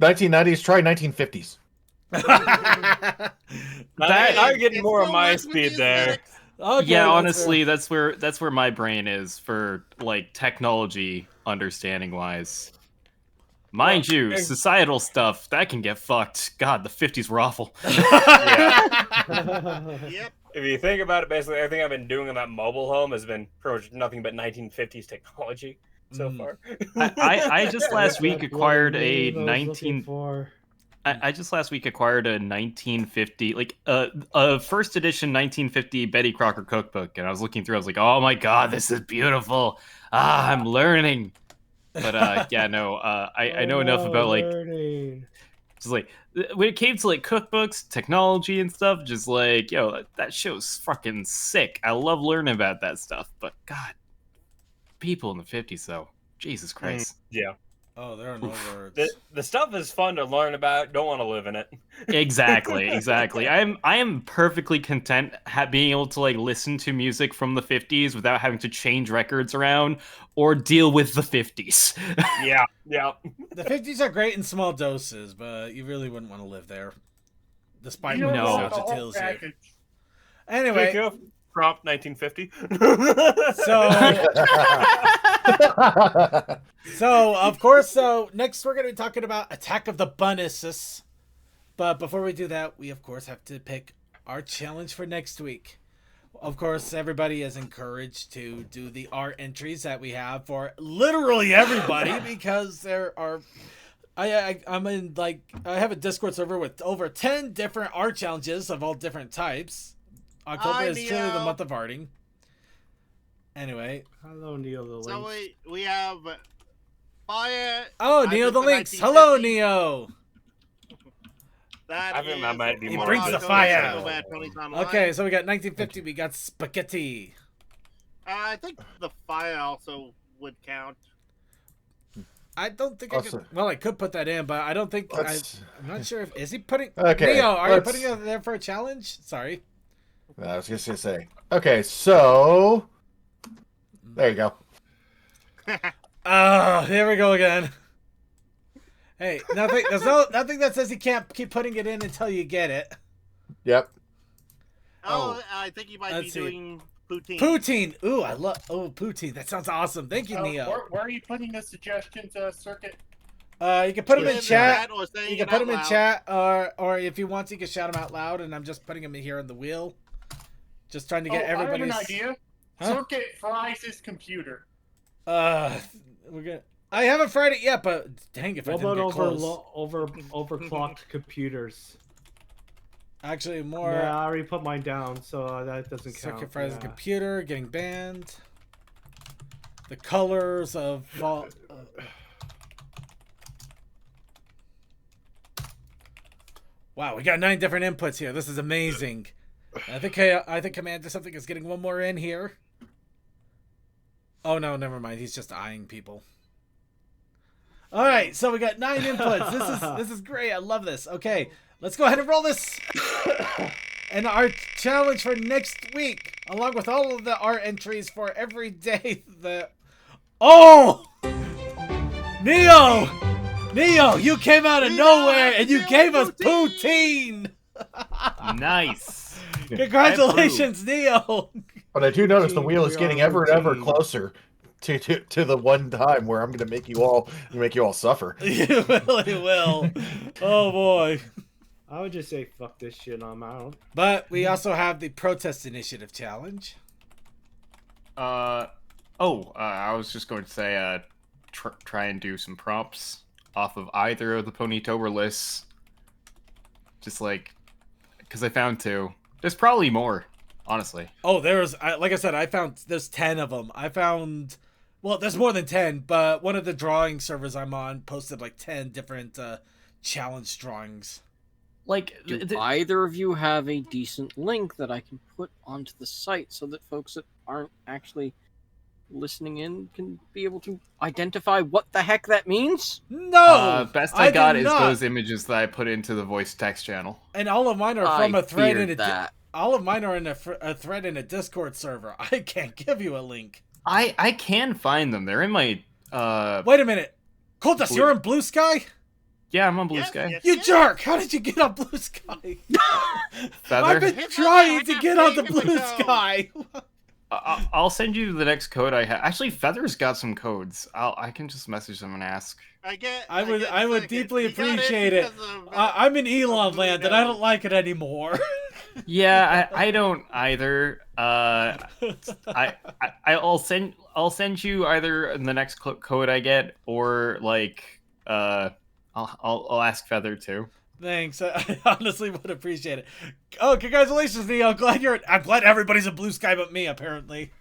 1990s. Try 1950s. I'm getting more of my speed there. Okay, Yeah, honestly, that's where my brain is for like technology understanding wise. Mind you, societal stuff that can get fucked. God, the 50s were awful. Yep. If you think about it, basically everything I've been doing in that mobile home has been pretty much nothing but 1950s technology so far. I just last week acquired a I just last week acquired a 1950, like a first edition 1950 Betty Crocker cookbook, and I was looking through. I was like, "Oh my god, this is beautiful! I'm learning." But yeah, no, I know enough about like just like when it came to like cookbooks, technology, and stuff. Just like that show's fucking sick. I love learning about that stuff. But God, people in the 50s though, Jesus Christ. Yeah. Oh, there are no words. The stuff is fun to learn about. Don't want to live in it. Exactly. I am perfectly content being able to like listen to music from the 50s without having to change records around or deal with the 50s. Yeah. The 50s are great in small doses, but you really wouldn't want to live there, despite what No. nostalgia tells you. Anyway, prompt 1950. So of course, next we're going to be talking about Attack of the Bunnises. But before we do that, we of course have to pick our challenge for next week. Of course, everybody is encouraged to do the art entries that we have for literally everybody because there are. I'm in I have a Discord server with over 10 different art challenges of all different types. October is truly the month of arting. Anyway. Hello, Neo the Lynx. So we have Fire. Oh, Neo the Lynx. Hello, Neo. That I think that might be he more brings the of a- fire. Okay, Okay, so we got 1950. We got spaghetti. I think the fire also would count. I don't think I could. Well, I could put that in, but I don't think I'm not sure if is he putting. Okay, Neo, are you putting it there for a challenge? Sorry. I was just gonna say. Okay, so there you go. Oh, here we go again. Hey, nothing. There's nothing that says you can't keep putting it in until you get it. Yep. Oh, I think you might be doing poutine. Poutine. Ooh, I love. Oh, poutine. That sounds awesome. Thank you, Neo. Where are you putting the suggestions, Circuit? You can put them in chat. You can put them in chat, or if you want, you can shout them out loud. And I'm just putting them in here on the wheel. Just trying to get everybody's. I have an idea. Huh? Circuit fries his computer. We're gonna. I haven't fried it yet, but dang, if I didn't get close. overclocked computers? Actually, more. Yeah, I already put mine down, so that doesn't count. Circuit fries the computer getting banned. The colors of. Wow, we got 9 different inputs here. This is amazing. I think Commander something is getting one more in here. Oh no, never mind. He's just eyeing people. All right, so we got 9 inputs. This is great. I love this. Okay, let's go ahead and roll this. And our challenge for next week, along with all of the art entries for every day. Oh, Neo, you came out of nowhere and you gave us poutine. Nice. Congratulations, Neo. But I do notice the wheel is getting ever and ever closer to the one time where I'm going to make you all suffer. You really will. Oh boy. I would just say fuck this shit. I'm out. But we also have the protest initiative challenge. I was just going to say try and do some prompts off of either of the Ponytober lists. Just like because I found 2. There's probably more, honestly. Oh, like I said, I found there's 10 of them. I found, well, there's more than 10, but one of the drawing servers I'm on posted like 10 different challenge drawings. Like, do either of you have a decent link that I can put onto the site so that folks that aren't actually listening in can be able to identify what the heck that means? No! Best I got is those images that I put into the voice text channel. And all of mine are from a thread in that. all of mine are in a thread in a Discord server. I can't give you a link. I can find them. They're in my Wait a minute, Coltus, Blue- you're in Blue Sky. Yeah, I'm on Blue Yes, Sky. yes, You yes. jerk! How did you get on Blue Sky? Feather? I've been It's trying okay, to I get got onto paid for the Blue code. Sky. I'll send you the next code I have. Actually, Feather's got some codes. I can just message them and ask. I would sick. deeply He got it appreciate it. because of, I'm in Elon Blue land, and I Nose. don't like it anymore. Yeah, I don't either. I'll send you either the next code I get or like I'll ask Feather too. Thanks. I honestly would appreciate it. Oh, congratulations, Neo. I'm glad everybody's in Blue Sky but me, apparently.